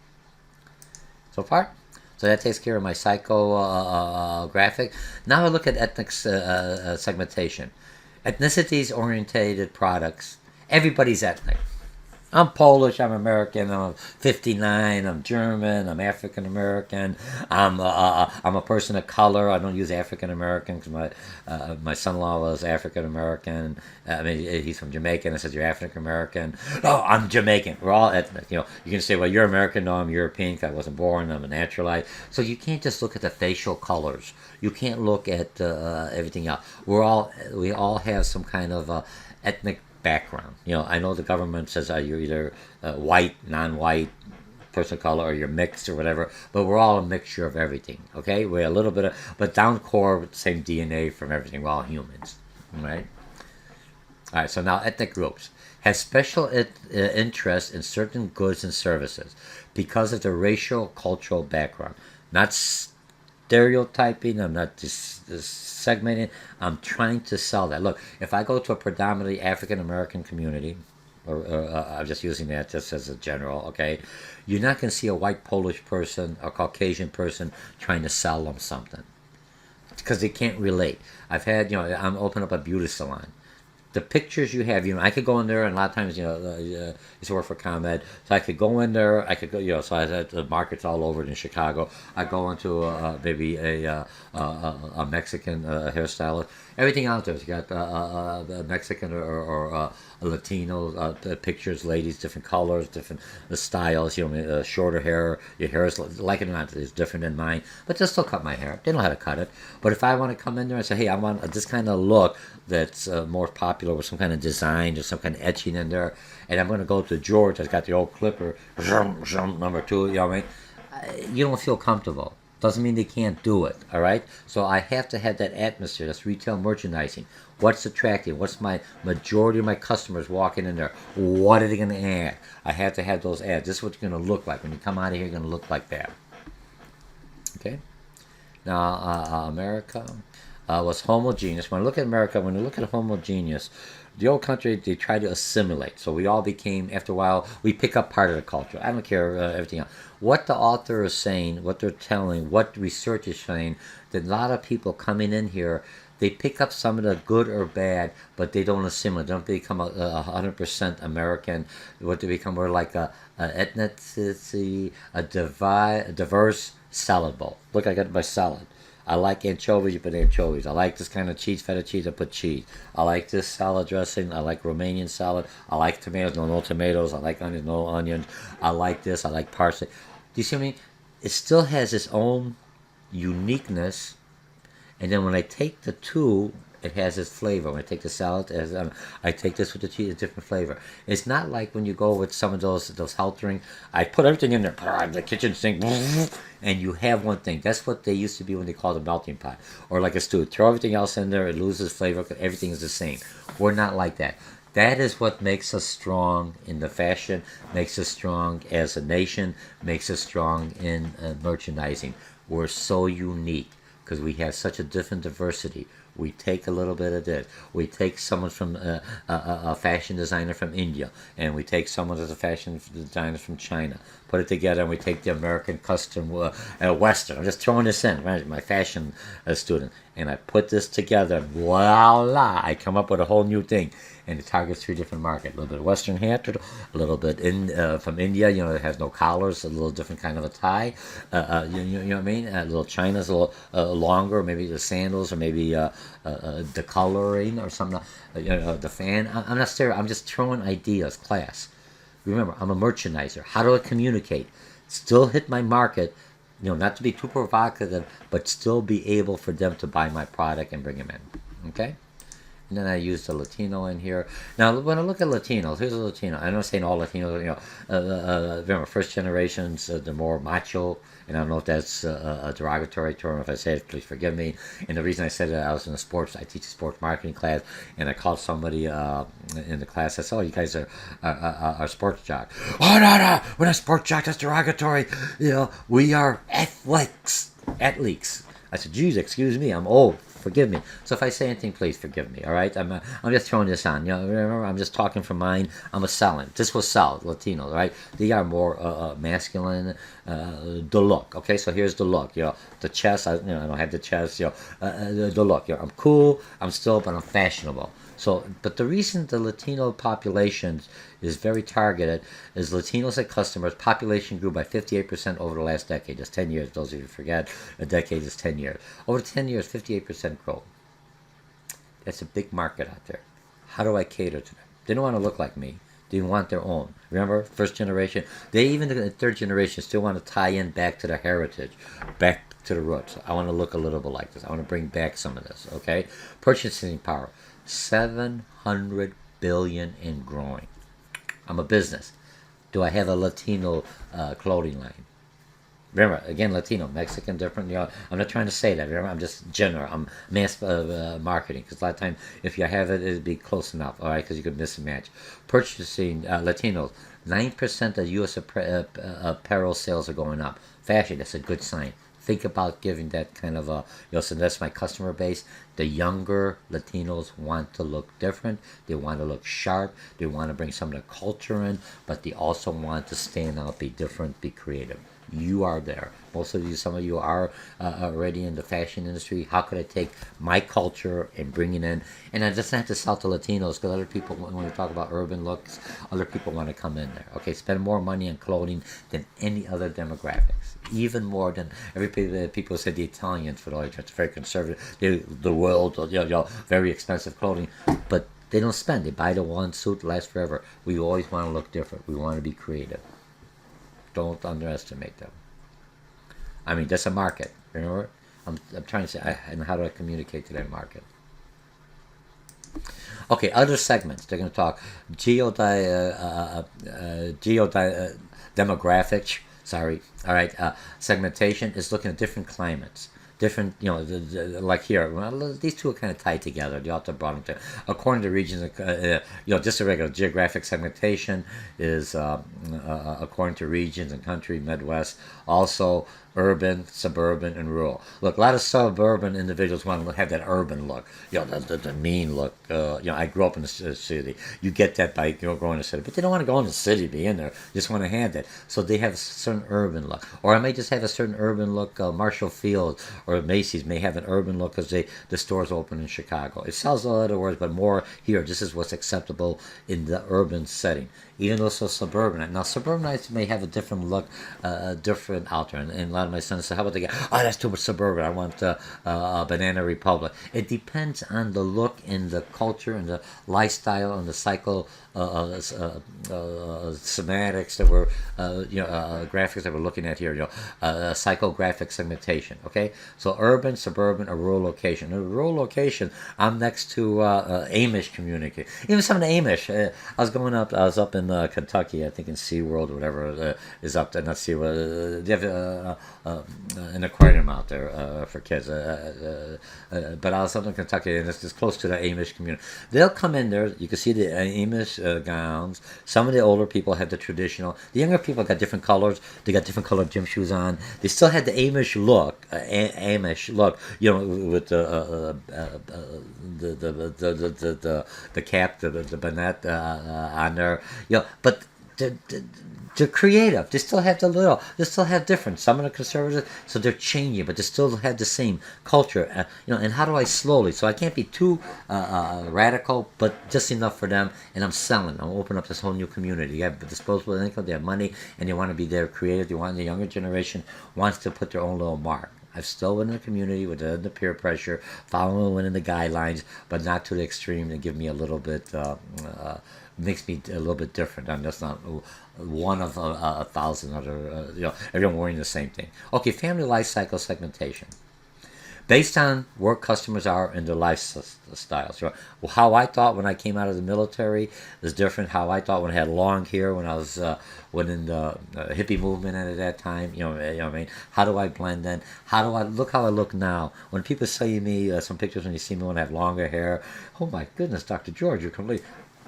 So far? So that takes care of my psychographic. Now I look at ethnic segmentation. Ethnicities-orientated products. Everybody's ethnic. I'm Polish, I'm American, I'm 59, I'm German, I'm African American, I'm a person of color. I don't use African American because my son-in-law was African American. He's from Jamaica, and I said, you're African American. No, I'm Jamaican. We're all ethnic. You can say, well, you're American. No, I'm European because I wasn't born. I'm a naturalized. So you can't just look at the facial colors. You can't look at everything else. We all have some kind of ethnic background. I know the government says you're either white, non-white, person of color, or you're mixed or whatever, but we're all a mixture of everything, okay? We're a little bit of, but down core, same DNA from everything. We're all humans, right? All right, so now ethnic groups have special interest in certain goods and services because of their racial, cultural background. Not stereotyping, I'm not segmenting, I'm trying to sell that. Look, if I go to a predominantly African American community, or I'm just using that just as a general, okay, you're not going to see a white Polish person or Caucasian person trying to sell them something because they can't relate. I've had, I'm opening up a beauty salon. The pictures you have, I could go in there, and a lot of times, used to work for ComEd, so I could go in there, I could go, so I had the markets all over in Chicago. I go into maybe a Mexican hairstylist. Everything out there, you got a Mexican or a Latino pictures, ladies, different colors, different styles. Shorter hair, your hair is like it or not, it's different than mine, but they'll still cut my hair. They know how to cut it. But if I want to come in there and say, hey, I want this kind of look that's more popular with some kind of design or some kind of etching in there, and I'm going to go to George that's got the old clipper, number 2, you know what I mean? You don't feel comfortable. Doesn't mean they can't do it, all right? So I have to have that atmosphere. That's retail merchandising. What's attractive? What's my majority of my customers walking in there? What are they going to add? I have to have those ads. This is what you're going to look like. When you come out of here, you're going to look like that. Okay? Now, America was homogeneous. When I look at America, when you look at homogeneous, the old country, they try to assimilate. So we all became, after a while, we pick up part of the culture. I don't care everything else. What the author is saying, what they're telling, what research is saying, that a lot of people coming in here, they pick up some of the good or bad, but they don't assimilate. They don't become 100% American. What they become more like a ethnicity, a diverse salad bowl. Look, I got my salad. I like anchovies, you put anchovies. I like this kind of cheese, feta cheese, I put cheese. I like this salad dressing. I like Romanian salad. I like tomatoes, no tomatoes. I like onions, no onions. I like this, I like parsley. Do you see what I mean? It still has its own uniqueness. And then when I take the two, it has its flavor. When I take the salad, I take this with the cheese, it's a different flavor. It's not like when you go with some of those health drinks. I put everything in there, the kitchen sink, and you have one thing. That's what they used to be when they called a melting pot. Or like a stew. Throw everything else in there, it loses flavor, everything is the same. We're not like that. That is what makes us strong in the fashion, makes us strong as a nation, makes us strong in merchandising. We're so unique because we have such a different diversity. We take a little bit of this. We take someone from a fashion designer from India, and we take someone as a fashion designer from China. Put it together, and we take the American custom Western. I'm just throwing this in, right? My fashion student, and I put this together. And voila! I come up with a whole new thing, and it targets 3 different markets. A little bit Western hat, a little bit from India. It has no collars, a little different kind of a tie. You know what I mean? A little China's a little longer, maybe the sandals, or maybe the coloring or something. The fan. I'm not staring. I'm just throwing ideas. Class. Remember, I'm a merchandiser. How do I communicate? Still hit my market. Not to be too provocative, but still be able for them to buy my product and bring them in. Okay. And then I use the Latino in here. Now, when I look at Latinos, here's a Latino. I'm not saying all Latinos, remember, first generations, they're more macho. And I don't know if that's a derogatory term. If I say it, please forgive me. And the reason I said that, I was in I teach a sports marketing class, and I called somebody in the class. I said, oh, you guys are sports jocks. Oh, no, we're not sports jocks. That's derogatory. We are athletes. I said, geez, excuse me, I'm old. Forgive me. So if I say anything, please forgive me. All right, I'm just throwing this on. Remember, I'm just talking from mine. I'm a selling. This will sell Latinos, right? They are more masculine. The look. Okay, so here's the look. The chest. I don't have the chest. The look. I'm cool. But I'm fashionable. So, but the reason the Latino population is very targeted is Latinos as customers, population grew by 58% over the last decade. That's 10 years. Those of you who forget, a decade is 10 years. Over 10 years, 58% growth. That's a big market out there. How do I cater to them? They don't want to look like me. They want their own. Remember, first generation. They even the third generation still want to tie in back to their heritage, back to the roots. I want to look a little bit like this. I want to bring back some of this. Okay, purchasing power. 700 billion and growing. I'm a business. Do I have a Latino clothing line? Remember, again, Latino, Mexican, different. I'm not trying to say that. Remember, I'm just general. I'm mass marketing, because a lot of time, if you have it, it'd be close enough. All right, because you could miss a match. Purchasing Latinos, 9% of U.S. apparel sales are going up. Fashion, that's a good sign. Think about giving that kind of a, so that's my customer base. The younger Latinos want to look different. They want to look sharp. They want to bring some of the culture in, but they also want to stand out, be different, be creative. You are there. Most of you, some of you are already in the fashion industry. How could I take my culture and bring it in? And I just have to sell to Latinos, because other people, when we talk about urban looks, other people want to come in there. Okay, spend more money on clothing than any other demographics. Even more than people said the Italians, for all you it's very conservative. The world, very expensive clothing, but they don't spend. They buy the one suit, lasts forever. We always want to look different. We want to be creative. Don't underestimate them. I mean, that's a market. Remember, I'm trying to say, and how do I communicate to that market? Okay, other segments. They're going to talk demographics. Sorry. All right. Segmentation is looking at different climates. Different, like here. Well, these two are kind of tied together. The author brought them together. According to regions, just a regular geographic segmentation is according to regions and country, Midwest. Also, urban, suburban, and rural. Look, a lot of suburban individuals want to have that urban look, the mean look. I grew up in the city. You get that by growing in the city, but they don't want to go in the city, be in there. They just want to have that. So they have a certain urban look. Or I may just have a certain urban look. Marshall Field or Macy's may have an urban look because the store's open in Chicago. It sells a lot of words, but more here. This is what's acceptable in the urban setting. Even though it's so suburban. Now, suburbanites may have a different look, different out there. And a lot of my sons say, how about they get, that's too much suburban. I want Banana Republic. It depends on the look and the culture and the lifestyle and the semantics that we're, graphics that we're looking at here. Psychographic segmentation. Okay, so urban, suburban, or rural location. In a rural location, I'm next to Amish community. Even some of the Amish. I was up in Kentucky, I think in SeaWorld or whatever is up there. Not SeaWorld. They have an aquarium out there for kids. But I was up in Kentucky, and it's close to the Amish community. They'll come in there. You can see the Amish gowns. Some of the older people have the traditional. The younger people got different colors. They got different colored gym shoes on. They still had the Amish look. With the cap, the bonnet on there. But they're creative. They still have they still have different. Some of the conservatives, so they're changing, but they still have the same culture. And how do I slowly? So I can't be too radical, but just enough for them. And I'm selling. I'm opening up this whole new community. You have disposable income, they have money, and they want to be there creative. The younger generation wants to put their own little mark. I've still been in the community with the peer pressure, following within the guidelines, but not to the extreme to give me a little bit, makes me a little bit different. I'm just not one of a thousand other, everyone wearing the same thing. Okay, family life cycle segmentation. Based on where customers are in their lifestyles. How I thought when I came out of the military is different. How I thought when I had long hair when I was in the hippie movement at that time. What I mean? How do I blend in? How do I look how I look now? When people see me, some pictures when you see me when I have longer hair, oh my goodness, Dr. George, you're complete.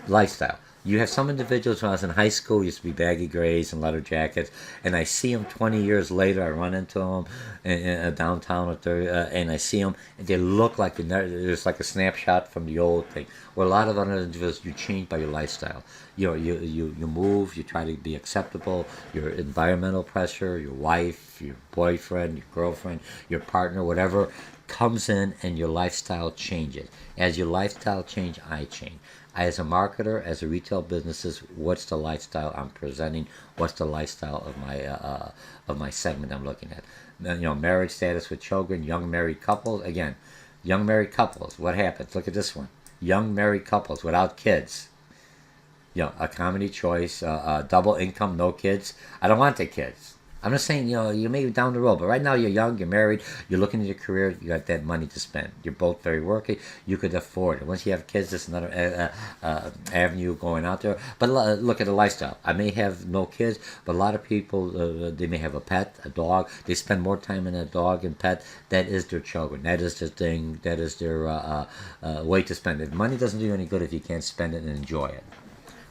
Lifestyle. You have some individuals when I was in high school used to be baggy grays and leather jackets, and I see them 20 years later. I run into them in downtown, and I see them, and they look like there's like a snapshot from the old thing. Where a lot of other individuals, you change by your lifestyle. You move, you try to be acceptable. Your environmental pressure, your wife, your boyfriend, your girlfriend, your partner, whatever comes in, and your lifestyle changes. As your lifestyle change, I change. As a marketer, as a retail businesses, what's the lifestyle I'm presenting? What's the lifestyle of my segment I'm looking at? Marriage status with children, young married couples. Again, young married couples. What happens? Look at this one. Young married couples without kids. A comedy choice. Double income, no kids. I don't want the kids. I'm not saying, you may be down the road, but right now you're young, you're married, you're looking at your career, you got that money to spend. You're both very working, you could afford it. Once you have kids, there's another avenue going out there. But look at the lifestyle. I may have no kids, but a lot of people, they may have a pet, a dog. They spend more time in a dog and pet. That is their children. That is their thing. That is their way to spend it. Money doesn't do you any good if you can't spend it and enjoy it.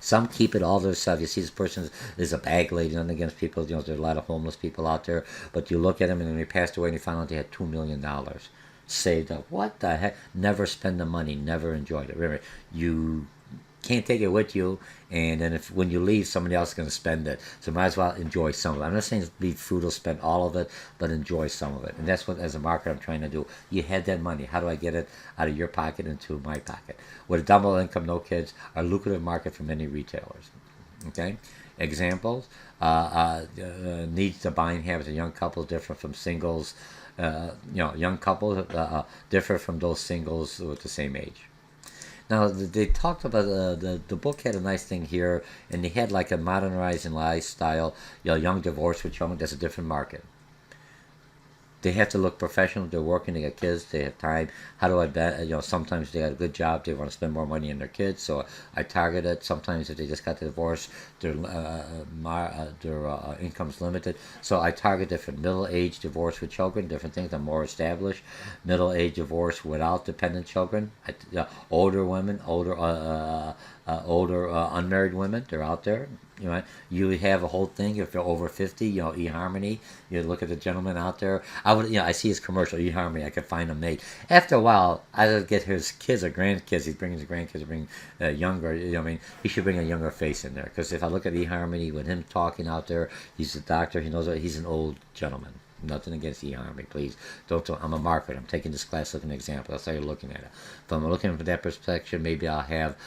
Some keep it all to themselves. You see this person is a bag lady, nothing against people. There's a lot of homeless people out there. But you look at them and then they passed away and you find out they had $2 million saved up. What the heck? Never spend the money. Never enjoyed it. Remember, you can't take it with you, and then if when you leave, somebody else is going to spend it. So might as well enjoy some of it. I'm not saying be frugal, spend all of it, but enjoy some of it. And that's what, as a marketer, I'm trying to do. You had that money. How do I get it out of your pocket into my pocket? With a double income, no kids, a lucrative market for many retailers. Okay, examples: needs to buying habits of young couples different from singles. Young couples differ from those singles with the same age. Now they talked about the book had a nice thing here, and they had like a modernizing lifestyle. Young divorce with children. That's a different market. They have to look professional. They're working. They got kids. They have time. How do I bet? Sometimes they got a good job. They want to spend more money on their kids. So I target it. Sometimes if they just got the divorce, their income's limited. So I target different middle-aged divorce with children. Different things. I'm more established. Middle-aged divorce without dependent children. Older women. Older unmarried women. They're out there. You have a whole thing. If you're over 50, eHarmony. You look at the gentleman out there. I see his commercial, eHarmony. I could find a mate. After a while, I would get his kids or grandkids. He's bringing his grandkids, bring younger. He should bring a younger face in there. Because if I look at eHarmony with him talking out there, he's a doctor. He knows that he's an old gentleman. Nothing against eHarmony, please. Don't. I'm a marketer. I'm taking this class as an example. That's how you're looking at it. If I'm looking from that perspective, maybe I'll have,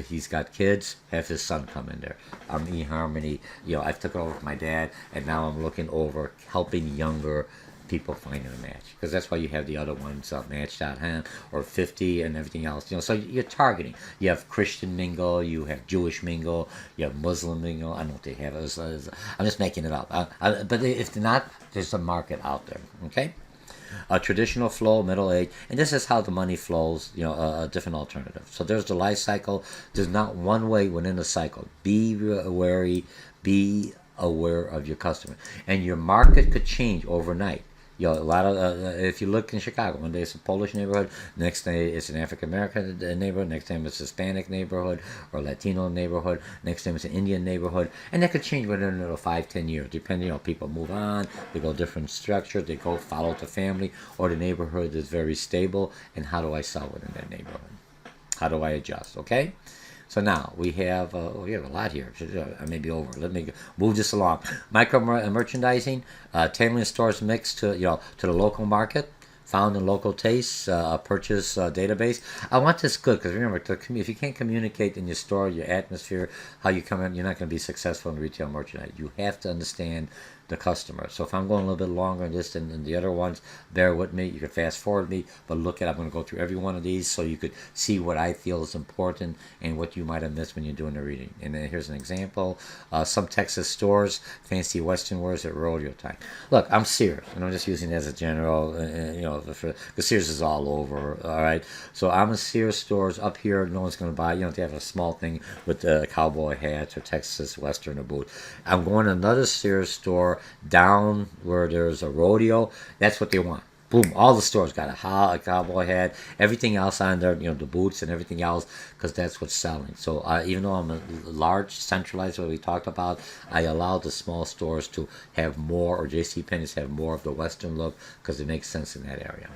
he's got kids, have his son come in there. I'm eHarmony. I took it over from my dad, and now I'm looking over helping younger people finding a match, because that's why you have the other ones, Match.com or 50 and everything else. So you're targeting. You have Christian mingle, you have Jewish mingle, you have Muslim mingle. I don't know what they have. I'm just making it up. But if they're not, there's a market out there. Okay. A traditional flow, middle age, and this is how the money flows. A different alternative. So there's the life cycle. There's not one way within the cycle. Be wary. Be aware of your customer, and your market could change overnight. A lot of if you look in Chicago, one day it's a Polish neighborhood, next day it's an African American neighborhood, next time it's a Hispanic neighborhood or Latino neighborhood, next time it's an Indian neighborhood, and that could change within 5-10 years, depending. People move on, they go different structures, they go follow the family, or the neighborhood is very stable. And how do I sell within that neighborhood? How do I adjust? Okay. So now we have a lot here. I may be over. Let me move this along. Micro merchandising, tailoring stores mix to to the local market, found in local tastes, purchase database. I want this good because remember, if you can't communicate in your store, your atmosphere, how you come in, you're not going to be successful in retail merchandise. You have to understand the customer. So if I'm going a little bit longer on this than the other ones, bear with me. You can fast forward me, but look at I'm going to go through every one of these so you could see what I feel is important and what you might have missed when you're doing the reading. And then here's an example. Some Texas stores, fancy Western wears at rodeo time. Look, I'm Sears, and I'm just using it as a general, because Sears is all over, all right? So I'm in Sears stores up here. No one's going to buy. They have a small thing with cowboy hats or Texas Western or boot. I'm going to another Sears store down where there's a rodeo. That's what they want. Boom, all the stores got a cowboy hat, everything else on there, the boots and everything else, because that's what's selling. So even though I'm a large, centralized, what we talked about, I allow the small stores to have more, or JCPenney's have more of the Western look, because it makes sense in that area.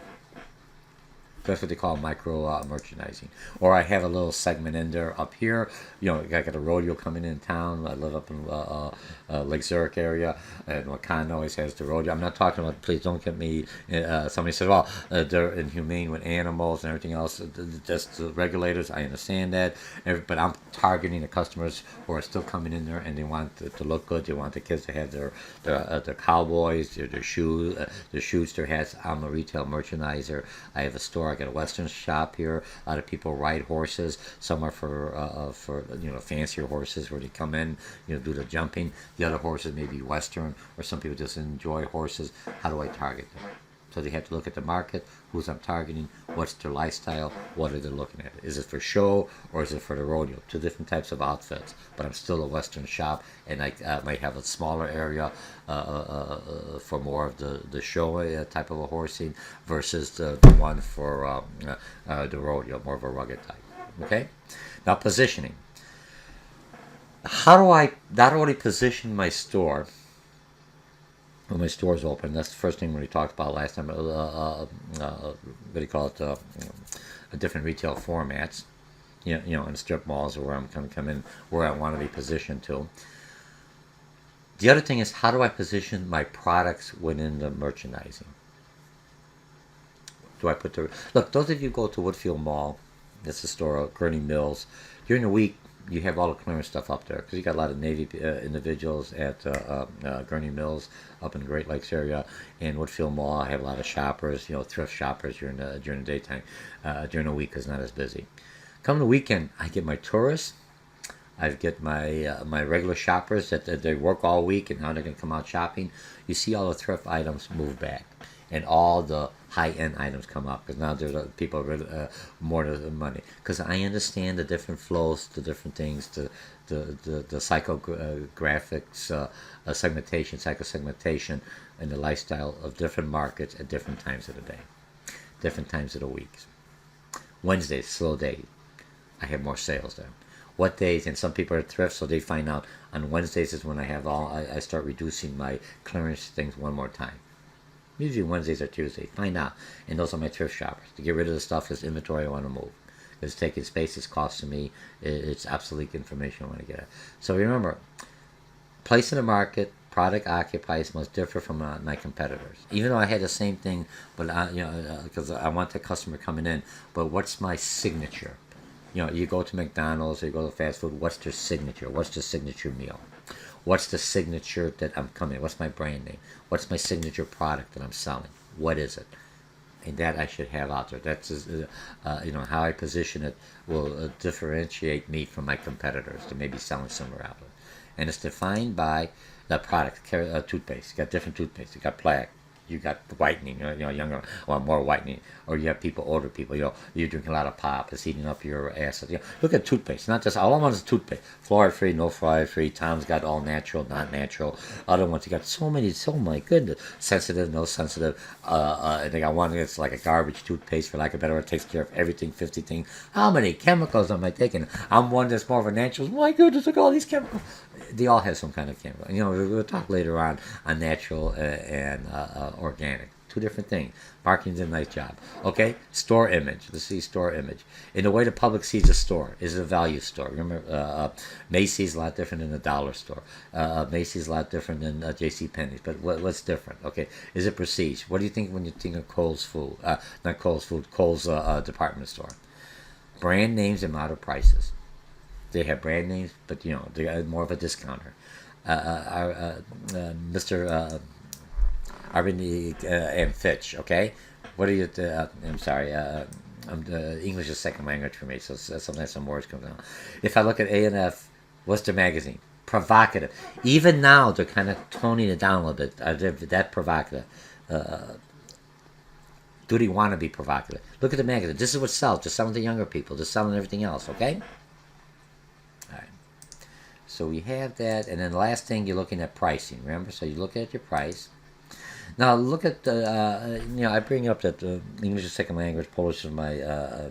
That's what they call micro merchandising. Or I have a little segment in there up here. I got a rodeo coming in town. I live up in Lake Zurich area, and Wakanda always has the rodeo. I'm not talking about, please don't get me, somebody said, well, they're inhumane with animals and everything else. Just the regulators, I understand that. But I'm targeting the customers who are still coming in there, and they want to look good. They want the kids to have their cowboys, their shoes, their hats. I'm a retail merchandiser. I have a store. target a Western shop here. A lot of people ride horses. Some are for fancier horses where they come in, do the jumping. The other horses may be Western, or some people just enjoy horses. How do I target them? So they have to look at the market, who's I'm targeting, what's their lifestyle, what are they looking at? Is it for show or is it for the rodeo? Two different types of outfits, but I'm still a Western shop, and I might have a smaller area for more of the show type of a horsing versus the one for the rodeo, more of a rugged type. Okay? Now positioning. How do I not only position my store when my store's open? That's the first thing we talked about last time. What do you call it? Different retail formats. In strip malls, or where I'm going to come in, where I want to be positioned to. The other thing is, how do I position my products within the merchandising? Do I put look? Those of you who go to Woodfield Mall, that's the store, Gurney Mills. During the week, you have all the clearance stuff up there because you got a lot of Navy individuals at Gurney Mills up in the Great Lakes area, and Woodfield Mall. I have a lot of shoppers, thrift shoppers during the daytime. During the week, it's not as busy. Come the weekend, I get my tourists. I get my regular shoppers that they work all week and now they're going to come out shopping. You see all the thrift items move back, and all the high-end items come up because now there's people really, more than money. Because I understand the different flows, the different things, the psychographics, segmentation, psychosegmentation, and the lifestyle of different markets at different times of the day, different times of the weeks. Wednesday's slow day. I have more sales there. What days? And some people are thrift, so they find out on Wednesdays is when I have I start reducing my clearance things one more time. Usually Wednesdays or Tuesdays. Find out. And those are my thrift shoppers. To get rid of the stuff is inventory I want to move. It's taking space, it's costing me, it's obsolete information I want to get at. So remember, place in the market, product occupies must differ from my competitors. Even though I had the same thing, but because I want the customer coming in, but what's my signature? You go to McDonald's or you go to fast food, what's their signature? What's the signature meal? What's the signature that I'm coming? What's my brand name? What's my signature product that I'm selling? What is it? And that I should have out there. That's how I position it will differentiate me from my competitors that may be selling somewhere out there. And it's defined by the product. Toothpaste. You got different toothpaste. You got black. You got whitening, younger, more whitening, or you have older people, you drink a lot of pop, it's eating up your acid. Look at toothpaste, not just, all I want is toothpaste, fluoride-free, no fluoride-free, Tom's got all natural, not natural, other ones, you got so my goodness, sensitive, no sensitive, and they got one that's like a garbage toothpaste, for lack of a better word, takes care of everything, 50 things. How many chemicals am I taking? I'm one that's more of a natural, my goodness, look at all these chemicals. They all have some kind of chemical. We'll talk later on natural and organic. Two different things. Marketing did a nice job. Okay? Store image. Let's see store image. In the way the public sees a store, is it a value store? Remember, Macy's is a lot different than the dollar store. Macy's is a lot different than JCPenney's. But what's different? Okay? Is it prestige? What do you think when you think of Kohl's Food? Not Kohl's Food, Kohl's department store. Brand names and model prices. They have brand names, but they're more of a discounter. Mr. Arbany and Fitch, okay? What are you? I'm sorry. English is second language for me, so sometimes some words come down. If I look at A&F, what's their magazine? Provocative. Even now, they're kind of toning it down a little bit. They're that provocative. Do they want to be provocative? Look at the magazine. This is what sells. They're selling to younger people. They're selling everything else, okay? So we have that, and then the last thing, you're looking at pricing. Remember, so you look at your price. Now look at the, I bring up that English is second language, Polish is my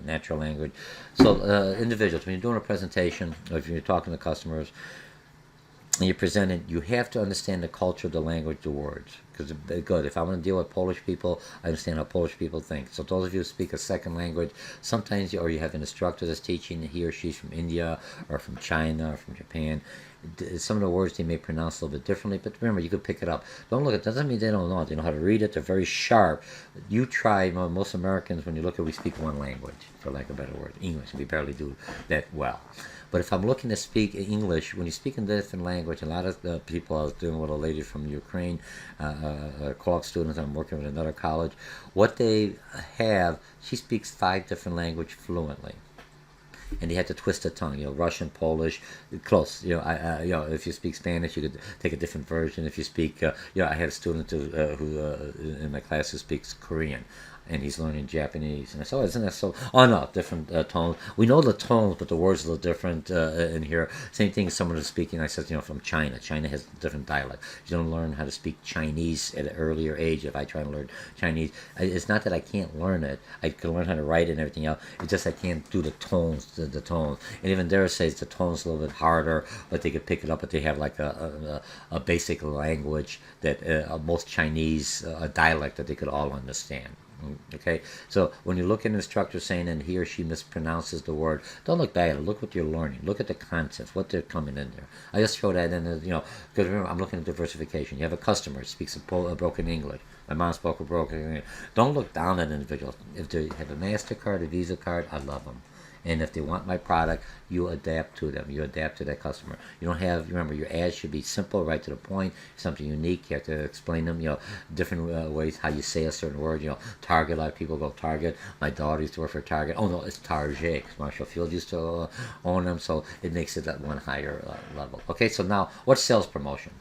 natural language. So individuals, when you're doing a presentation, or if you're talking to customers, and you're presenting, you have to understand the culture, the language, the words. Because good, if I want to deal with Polish people, I understand how Polish people think. So those of you who speak a second language, sometimes, or you have an instructor that's teaching, he or she's from India, or from China, or from Japan. Some of the words they may pronounce a little bit differently, but remember, you could pick it up. Don't look at it. Doesn't mean they don't know it. They know how to read it. They're very sharp. You try, most Americans, when you look at, we speak one language, for lack of a better word, English. We barely do that well. But if I'm looking to speak English, when you speak in a different language, a lot of the people, I was doing with a lady from Ukraine, a co-op student, I'm working with another college, what they have, she speaks 5 different languages fluently. And you had to twist the tongue, Russian, Polish, close. If you speak Spanish, you could take a different version. If you speak, I had a student who in my class who speaks Korean, and he's learning Japanese. And I said, oh, isn't that so? Oh, no, different tones. We know the tones, but the words are a little different in here. Same thing as someone who's speaking, I said, from China. China has different dialect. You don't learn how to speak Chinese at an earlier age. If I try to learn Chinese, it's not that I can't learn it. I can learn how to write it and everything else. It's just I can't do the tones, the tones. And even there says the tones a little bit harder, but they could pick it up, but they have like a basic language that most Chinese, a dialect that they could all understand. Okay, so when you look at an instructor saying and he or she mispronounces the word, don't look back at it. Look what you're learning. Look at the concepts, what they're coming in there. I just throw that in, because remember, I'm looking at diversification. You have a customer who speaks a broken English. My mom spoke a broken English. Don't look down at individuals. If they have a MasterCard, a Visa card, I love them. And if they want my product, you adapt to them. You adapt to that customer. You don't have, remember, your ads should be simple, right to the point, something unique. You have to explain them, different ways how you say a certain word. Target, a lot of people go Target. My daughter used to work for Target. Oh, no, it's Target. Marshall Field used to own them, so it makes it at one higher level. Okay, so now, what's sales promotion?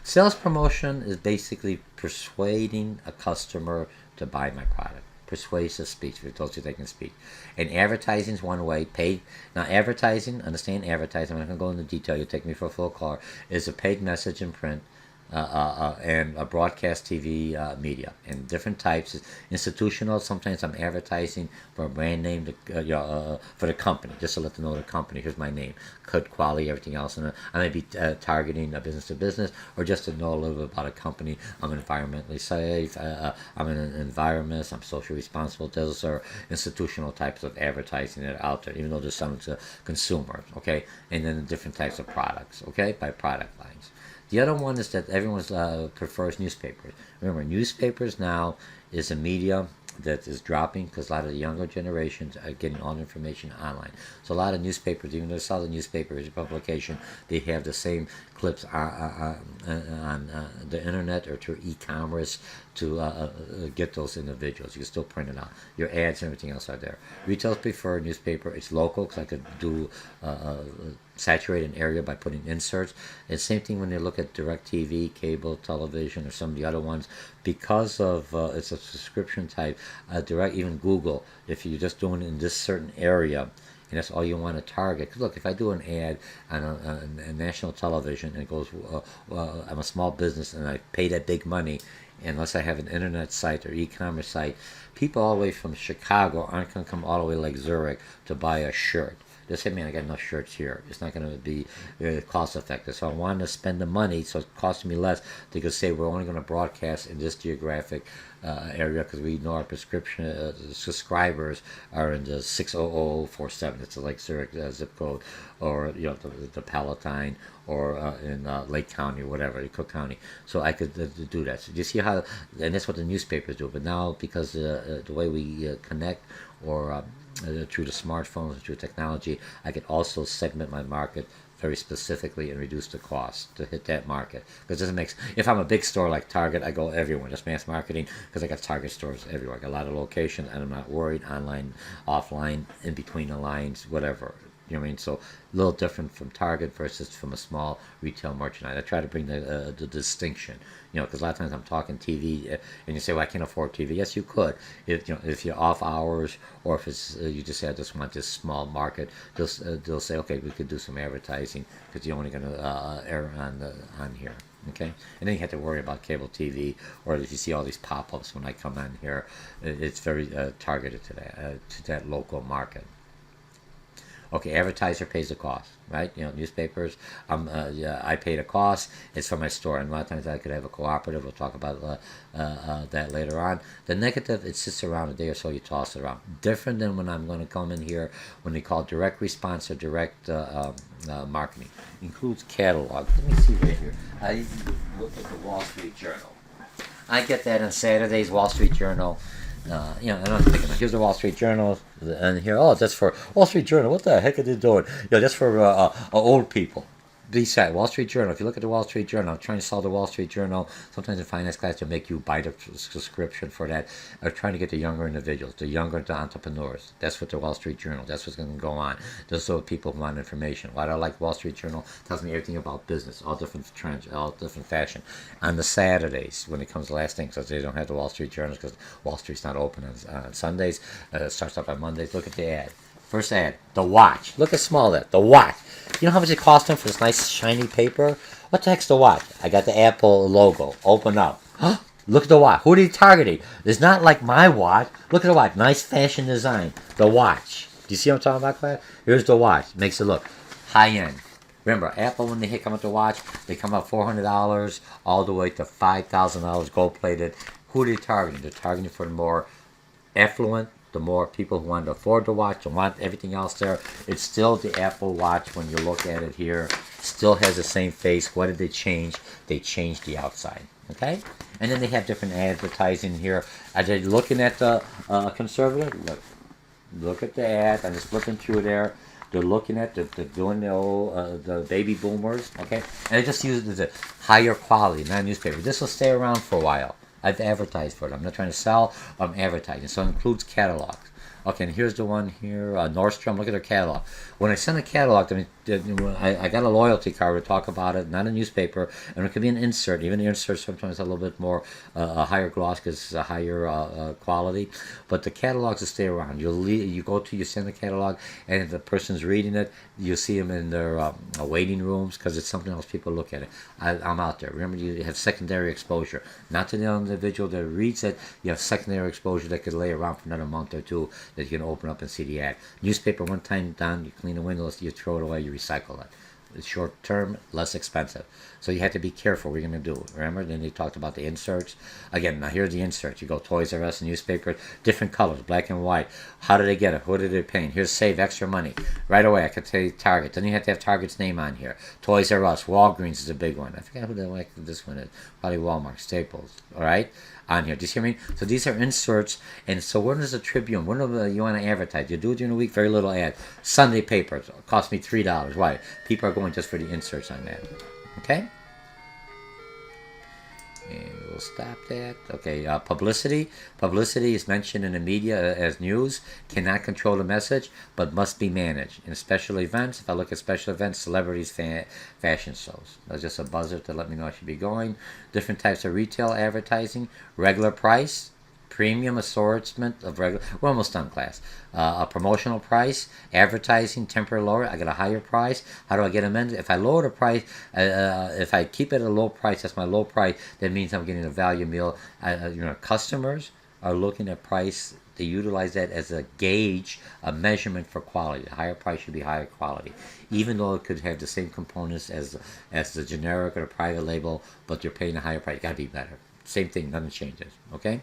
Sales promotion is basically persuading a customer to buy my product. Persuasive speech, for those who they can speak. And advertising is one way. Paid. Now, advertising, understand advertising, I'm not going to go into detail, you'll take me for a full call, is a paid message in print and a broadcast TV media. And different types. Institutional, sometimes I'm advertising for a brand name for the company, just to let them know the company. Here's my name. Good quality, everything else. And I may be targeting a business to business, or just to know a little bit about a company. I'm environmentally safe. I'm an environmentalist. I'm socially responsible. Those are institutional types of advertising that are out there, even though there's some to consumers. Okay, and then the different types of products. Okay, by product lines. The other one is that everyone prefers newspapers. Remember, newspapers now is a media that is dropping because a lot of the younger generations are getting all the information online. So a lot of newspapers, even though they sell the newspaper as a publication, they have the same clips on the internet or through e-commerce to get those individuals. You can still print it out. Your ads and everything else are there. Retailers prefer a newspaper. It's local because I could do saturate an area by putting inserts. And same thing when you look at DirecTV, cable television, or some of the other ones. Because of it's a subscription type, even Google, if you're just doing it in this certain area, and that's all you want to target. Because look, if I do an ad on a national television and it goes, I'm a small business and I pay that big money, unless I have an internet site or e-commerce site, people all the way from Chicago aren't going to come all the way like Zurich to buy a shirt. They say, man, I got enough shirts here. It's not going to be cost effective. So I wanted to spend the money so it costs me less. They could say we're only going to broadcast in this geographic area because we know our prescription subscribers are in the 60047. It's like Zurich zip code, or the Palatine, or in Lake County or whatever, Cook County. So I could do that. So you see how, and that's what the newspapers do. But now because the way we connect, or through the smartphones, through technology, I could also segment my market very specifically and reduce the cost to hit that market. Because it doesn't make sense. If I'm a big store like Target, I go everywhere. Just mass marketing, because I got Target stores everywhere. I got a lot of locations, and I'm not worried. Online, offline, in between the lines, whatever. You know what I mean? So a little different from Target versus from a small retail merchandise. I try to bring the distinction, because a lot of times I'm talking TV, and you say, well, I can't afford TV. Yes, you could. If you're off hours, or if it's you just say, I just want this small market, they'll say, okay, we could do some advertising because you're only going to air on here. Okay, and then you have to worry about cable TV, or if you see all these pop-ups when I come on here, it's very targeted to that local market. Okay, advertiser pays the cost, right? Newspapers, I pay the cost. It's for my store, and a lot of times I could have a cooperative. We'll talk about that later on. The negative, it sits around a day or so, you toss it around. Different than when I'm going to come in here when they call direct response or direct marketing. Includes catalog. Let me see right here. I look at the Wall Street Journal. I get that on Saturdays, Wall Street Journal. And I'm thinking, here's the Wall Street Journal, and here, oh, that's for Wall Street Journal. What the heck are they doing? That's for old people. Decide Wall Street Journal. If you look at the Wall Street Journal, I'm trying to sell the Wall Street Journal. Sometimes in finance class, to make you buy the subscription for that. I'm trying to get the younger individuals, the younger entrepreneurs. That's what the Wall Street Journal. That's what's going to go on. Those are people who want information. Why do I like Wall Street Journal? It tells me everything about business, all different trends, all different fashion. On the Saturdays, when it comes to last thing, because they don't have the Wall Street Journals because Wall Street's not open on Sundays. It starts up on Mondays. Look at the ad. First ad, the watch. Look how small that. The watch. You know how much it cost him for this nice shiny paper? What the heck's the watch? I got the Apple logo. Open up. Look at the watch. Who are they targeting? It's not like my watch. Look at the watch. Nice fashion design. The watch. Do you see what I'm talking about, Claire? Here's the watch. Makes it look high end. Remember, Apple, when they come with the watch, they come out $400 all the way to $5,000 gold plated. Who are they targeting? They're targeting for the more affluent, the more people who want to afford the watch and want everything else there. It's still the Apple Watch when you look at it here. Still has the same face. What did they change? They changed the outside. Okay? And then they have different advertising here. Are they looking at the conservative? Look at the ad. I'm just flipping through there. They're looking at they're doing the baby boomers. Okay? And I just use it as a higher quality, not a newspaper. This will stay around for a while. I've advertised for it. I'm not trying to sell. I'm advertising. So it includes catalogs. Okay, and here's the one here, Nordstrom. Look at their catalog. When I send a catalog, I got a loyalty card to talk about it, not a newspaper, and it could be an insert. Even the inserts sometimes have a little bit more a higher gloss because it's a higher quality. But the catalogs will stay around. You send the catalog, and if the person's reading it, you see them in their waiting rooms because it's something else. People look at it. I'm out there. Remember, you have secondary exposure. Not to the individual that reads it. You have secondary exposure that could lay around for another month or two that you can open up and see the ad. Newspaper, one time done, you clean the windows, you throw it away, you recycle it. It's short term, less expensive. So you have to be careful what you're going to do. Remember, then they talked about the inserts. Again, now here's the inserts. You go Toys R Us, newspaper, different colors, black and white. How did they get it? Who did they pay? Here's save extra money. Right away, I could tell you Target. Then you have to have Target's name on here. Toys R Us, Walgreens is a big one. I forget who this one is. Probably Walmart, Staples. All right? On here. Do you see what I mean? So these are inserts, and so when is the Tribune? When do you want to advertise? You do it during the week, very little ad. Sunday papers cost me $3. Why? People are going just for the inserts on that. Okay? And we'll stop that. Okay, publicity. Publicity is mentioned in the media as news. Cannot control the message, but must be managed. In special events, if I look at special events, celebrities, fashion shows. That's just a buzzer to let me know I should be going. Different types of retail advertising. Regular price. Premium assortment of regular. We're almost done, class. A promotional price, advertising, temporary lower. I get a higher price. How do I get amended? If I lower the price, if I keep it at a low price, that's my low price. That means I'm getting a value meal. Customers are looking at price. They utilize that as a gauge, a measurement for quality. A higher price should be higher quality, even though it could have the same components as the generic or the private label, but you're paying a higher price. It got to be better. Same thing, nothing changes. Okay.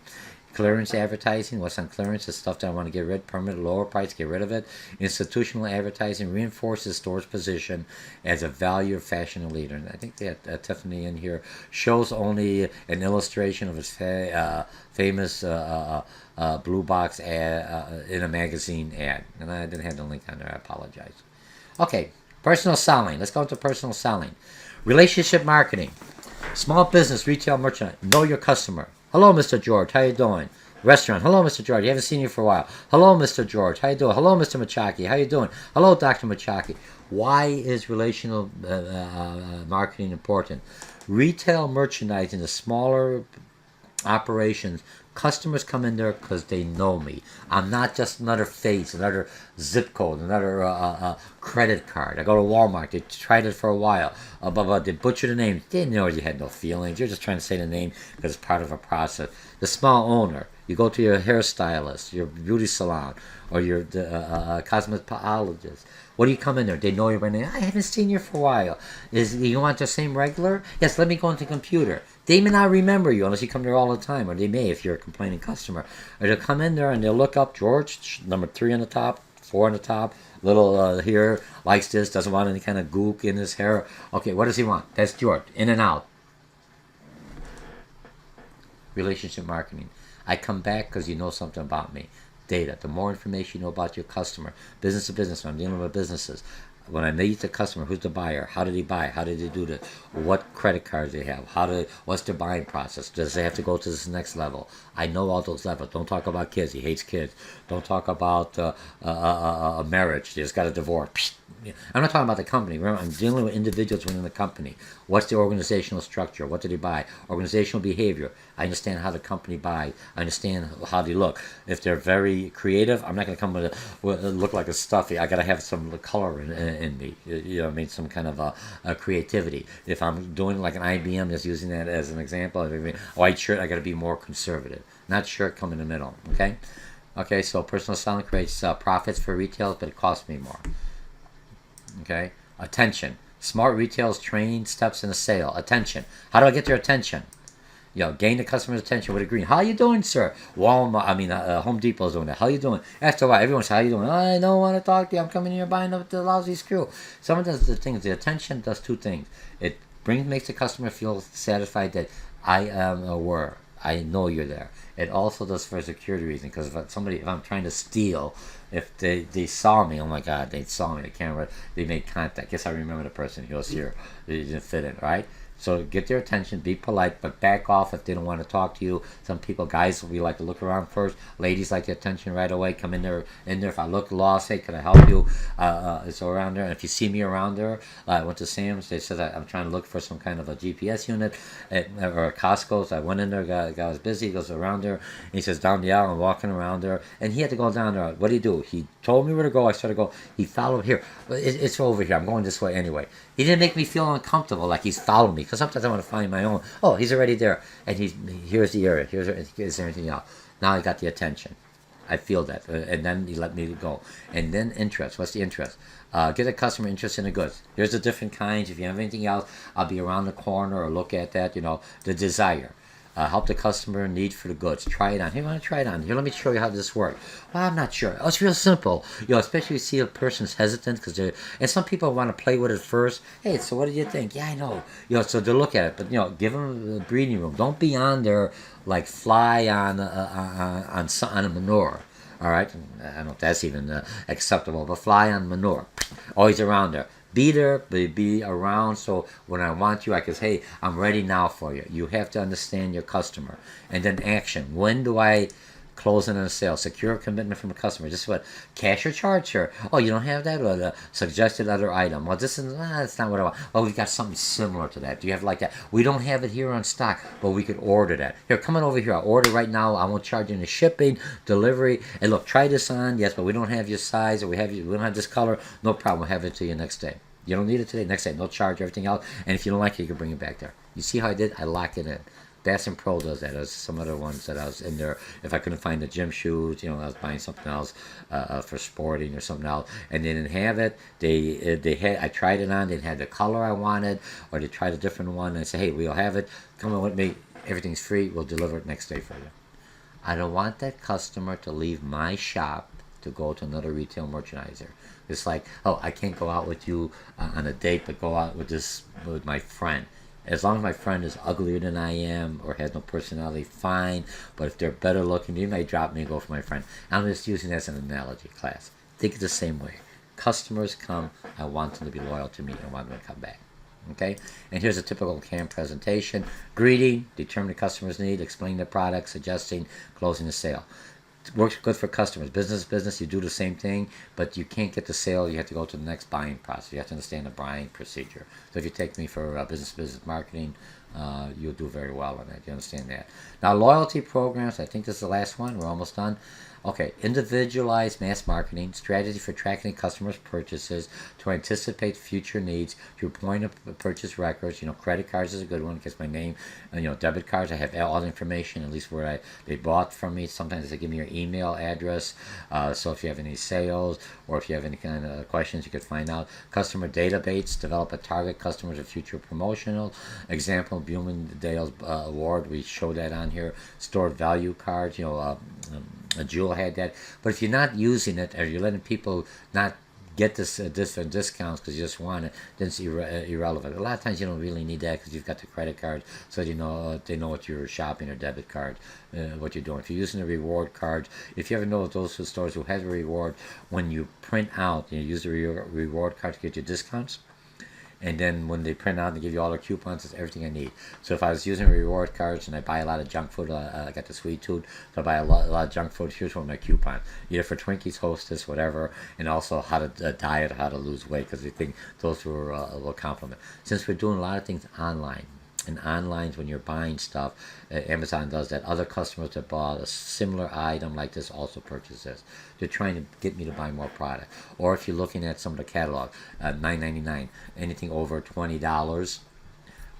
Clearance advertising, what's on clearance is stuff that I want to get rid of, permanent lower price, get rid of it. Institutional advertising reinforces store's position as a value of fashion leader. And I think that Tiffany in here shows only an illustration of his famous blue box ad in a magazine ad. And I didn't have the link on there, I apologize. Okay, personal selling. Let's go into personal selling. Relationship marketing. Small business, retail merchant. Know your customer. Hello, Mr. George. How you doing? Restaurant. Hello, Mr. George. I haven't seen you for a while. Hello, Mr. George. How you doing? Hello, Mr. Mochocki. How you doing? Hello, Dr. Mochocki. Why is relational marketing important? Retail merchandising, the smaller operations, customers come in there because they know me. I'm not just another face, another zip code, another credit card. I go to Walmart. They tried it for a while. They butchered the name. They didn't know you had no feelings. You're just trying to say the name because it's part of a process. The small owner. You go to your hairstylist, your beauty salon, or your cosmetologist. What do you come in there? They know you by name. I haven't seen you for a while. You want the same regular? Yes, let me go into the computer. They may not remember you unless you come there all the time, or they may if you're a complaining customer. Or they'll come in there and they'll look up George, number 3 on the top, 4 on the top, little here, likes this, doesn't want any kind of gook in his hair. Okay, what does he want? That's George, in and out. Relationship marketing. I come back because you know something about me. Data. The more information you know about your customer, business to business, when I'm dealing with businesses, when I meet the customer, who's the buyer? How did he buy? How did he do this? What credit cards they have? What's their buying process? Does they have to go to this next level? I know all those levels. Don't talk about kids. He hates kids. Don't talk about marriage. They just got a divorce. I'm not talking about the company. Remember, I'm dealing with individuals within the company. What's the organizational structure? What do they buy? Organizational behavior. I understand how the company buys. I understand how they look. If they're very creative, I'm not going to come with look like a stuffy. I got to have some color in me. You know, I mean, some kind of a creativity. If I'm doing like an IBM, just using that as an example, white shirt, I got to be more conservative. Not shirt, come in the middle. Okay. Okay. So personal styling creates profits for retail, but it costs me more. Okay. Attention. Smart retail's train steps in a sale. Attention. How do I get their attention? Gain the customer's attention with a green. How you doing, sir? Home Depot's doing that. How you doing? After a while, everyone says, how you doing? I don't want to talk to you. I'm coming here buying the lousy screw. Someone does the things. The attention does two things. It makes the customer feel satisfied that I am aware. I know you're there. It also does for a security reason, because if I'm trying to steal, if they saw me, oh my God, they saw me, the camera, they made contact. Guess I remember the person. He was here. They didn't fit in, right? So get their attention, be polite, but back off if they don't want to talk to you. Some people, guys, we like to look around first. Ladies like the attention right away. Come in there. If I look lost, hey, can I help you? It's around there. And if you see me around there, I went to Sam's. They said I'm trying to look for some kind of a GPS unit or a Costco. So I went in there. Guy was busy. He goes around there. And he says, down the aisle. I'm walking around there. And he had to go down there. What did he do? He told me where to go. I started to go. He followed here. It's over here. I'm going this way anyway. He didn't make me feel uncomfortable like he's following me, because sometimes I want to find my own. Oh, he's already there, and here's the area. Here's everything else. Now I got the attention. I feel that, and then he let me go. And then interest. What's the interest? Get a customer interest in the goods. Here's the different kinds. If you have anything else, I'll be around the corner or look at that. The desire. Help the customer need for the goods. Try it on. Hey, want to try it on? Here, let me show you how this works. Well, I'm not sure. Oh, it's real simple. Especially if you see a person's hesitant, and some people want to play with it first. Hey, so what do you think? Yeah, I know. So they look at it, but give them the breathing room. Don't be on there like fly on a manure. All right, I don't know if that's even acceptable, but fly on manure. Always around there. Be there, but be around, so when I want you, I can say, hey, I'm ready now for you. You have to understand your customer. And then action. When do I close in on a sale? Secure commitment from a customer. Just what? Cash or charge, sir? Oh, you don't have that? Or the suggested other item? Well, that's not what I want. Well, we've got something similar to that. Do you have like that? We don't have it here on stock, but we could order that. Here, come on over here. I'll order right now. I won't charge you any shipping, delivery. And look, try this on. Yes, but we don't have your size, or we don't have this color. No problem. We'll have it to you next day. You don't need it today. Next day, no charge, everything else. And if you don't like it, you can bring it back there. You see how I did? I locked it in. Bass and Pro does that. There's some other ones that I was in there. If I couldn't find the gym shoes, I was buying something else for sporting or something else, and they didn't have it. They had. I tried it on. They had the color I wanted, or they tried a different one. And I said, hey, we'll have it. Come on with me. Everything's free. We'll deliver it next day for you. I don't want that customer to leave my shop to go to another retail merchandiser. It's like, oh, I can't go out with you on a date, but go out with my friend. As long as my friend is uglier than I am or has no personality, fine. But if they're better looking, you may drop me and go for my friend. I'm just using that as an analogy, class. Think it the same way. Customers come, I want them to be loyal to me. I want them to come back. Okay? And here's a typical CAM presentation. Greeting, determine the customer's need, explain the product, suggesting, closing the sale. It works good for customers. Business, you do the same thing, but you can't get the sale. You have to go to the next buying process. You have to understand the buying procedure. So if you take me for business marketing, you'll do very well on that. You understand that. Now, loyalty programs, I think this is the last one. We're almost done. Okay, individualized mass marketing, strategy for tracking customers' purchases to anticipate future needs through point of purchase records. Credit cards is a good one, gets my name. Debit cards, I have all the information, at least where they bought from me. Sometimes they give me your email address. So if you have any sales or if you have any kind of questions, you could find out. Customer database, develop a target customers of future promotional. Example, Bloomingdale's award, we show that on here. Stored value cards, Jewel had that. But if you're not using it, or you're letting people not get this different discounts because you just want it, then it's irrelevant. A lot of times you don't really need that because you've got the credit card, so they know what you're shopping, or debit card, what you're doing. If you're using a reward card, if you ever know those stores who have a reward, when you print out, you use the reward card to get your discounts. And then when they print out and give you all their coupons, it's everything I need. So if I was using reward cards and I buy a lot of junk food, I got the sweet tooth, so I buy a lot of junk food, here's one of my coupons. Either for Twinkies, Hostess, whatever, and also how to diet, how to lose weight, because we think those will complement. Since we're doing a lot of things online, and online, when you're buying stuff, Amazon does that. Other customers that bought a similar item like this also purchase this. They're trying to get me to buy more product. Or if you're looking at some of the catalog, $9.99, anything over $20,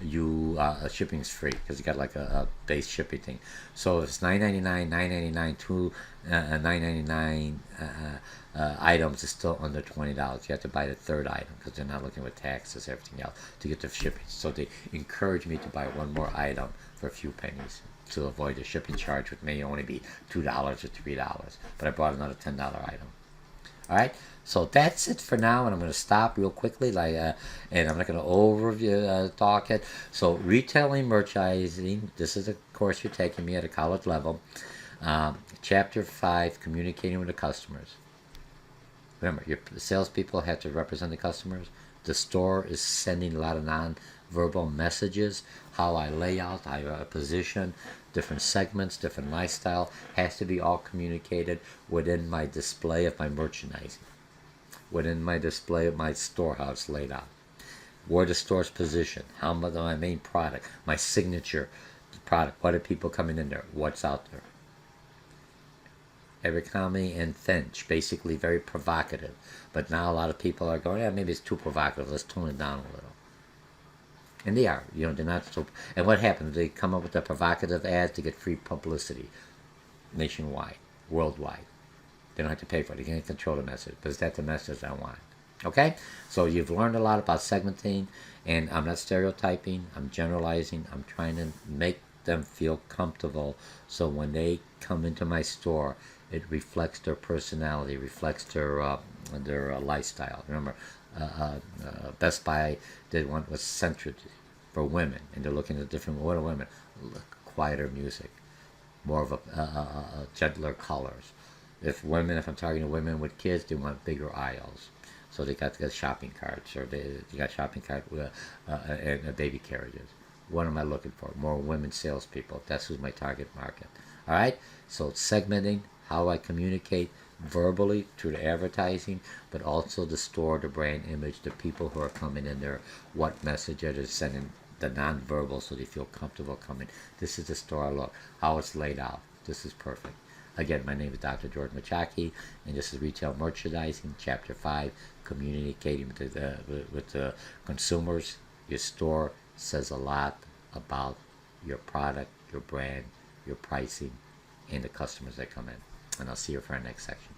you shipping's free because you got like a base shipping thing. So if it's $9.99, $9.99 items is still under $20. You have to buy the third item because they're not looking with taxes, everything else, to get the shipping. So they encourage me to buy one more item for a few pennies to avoid the shipping charge, which may only be $2 or $3. But I bought another $10 item. All right, so that's it for now, and I'm going to stop real quickly, and I'm not going to overview talk it. So retailing, merchandising. This is a course you're taking me at a college level. Chapter 5, communicating with the customers. Remember, your salespeople have to represent the customers. The store is sending a lot of non-verbal messages. How I lay out, how I position, different segments, different lifestyle, has to be all communicated within my display of my merchandising, within my display of my storehouse laid out. Where the store's positioned, how my main product, my signature product, what are people coming in there, what's out there. Abercrombie and Finch, basically very provocative. But now a lot of people are going, yeah, maybe it's too provocative, let's tone it down a little. And they are, they're not so. And what happens? They come up with the provocative ads to get free publicity nationwide, worldwide. They don't have to pay for it. They can't control the message. But is that the message I want? Okay? So you've learned a lot about segmenting, and I'm not stereotyping. I'm generalizing. I'm trying to make them feel comfortable so when they come into my store, it reflects their personality, reflects their lifestyle. Remember, Best Buy did one was centered for women, and they're looking at different women, quieter music, more of a gentler colors. If I'm targeting women with kids, they want bigger aisles, so they got shopping carts, or they got shopping cart and baby carriages. What am I looking for? More women salespeople. That's who's my target market. All right. So segmenting, how I communicate verbally through the advertising, but also the store, the brand image, the people who are coming in there, what message are they sending, the non-verbal, so they feel comfortable coming. This is the store I look, how it's laid out. This is perfect. Again, my name is Dr. George Mochocki, and this is Retail Merchandising, Chapter 5, communicating with the consumers. Your store says a lot about your product, your brand, your pricing, and the customers that come in. And I'll see you for our next section.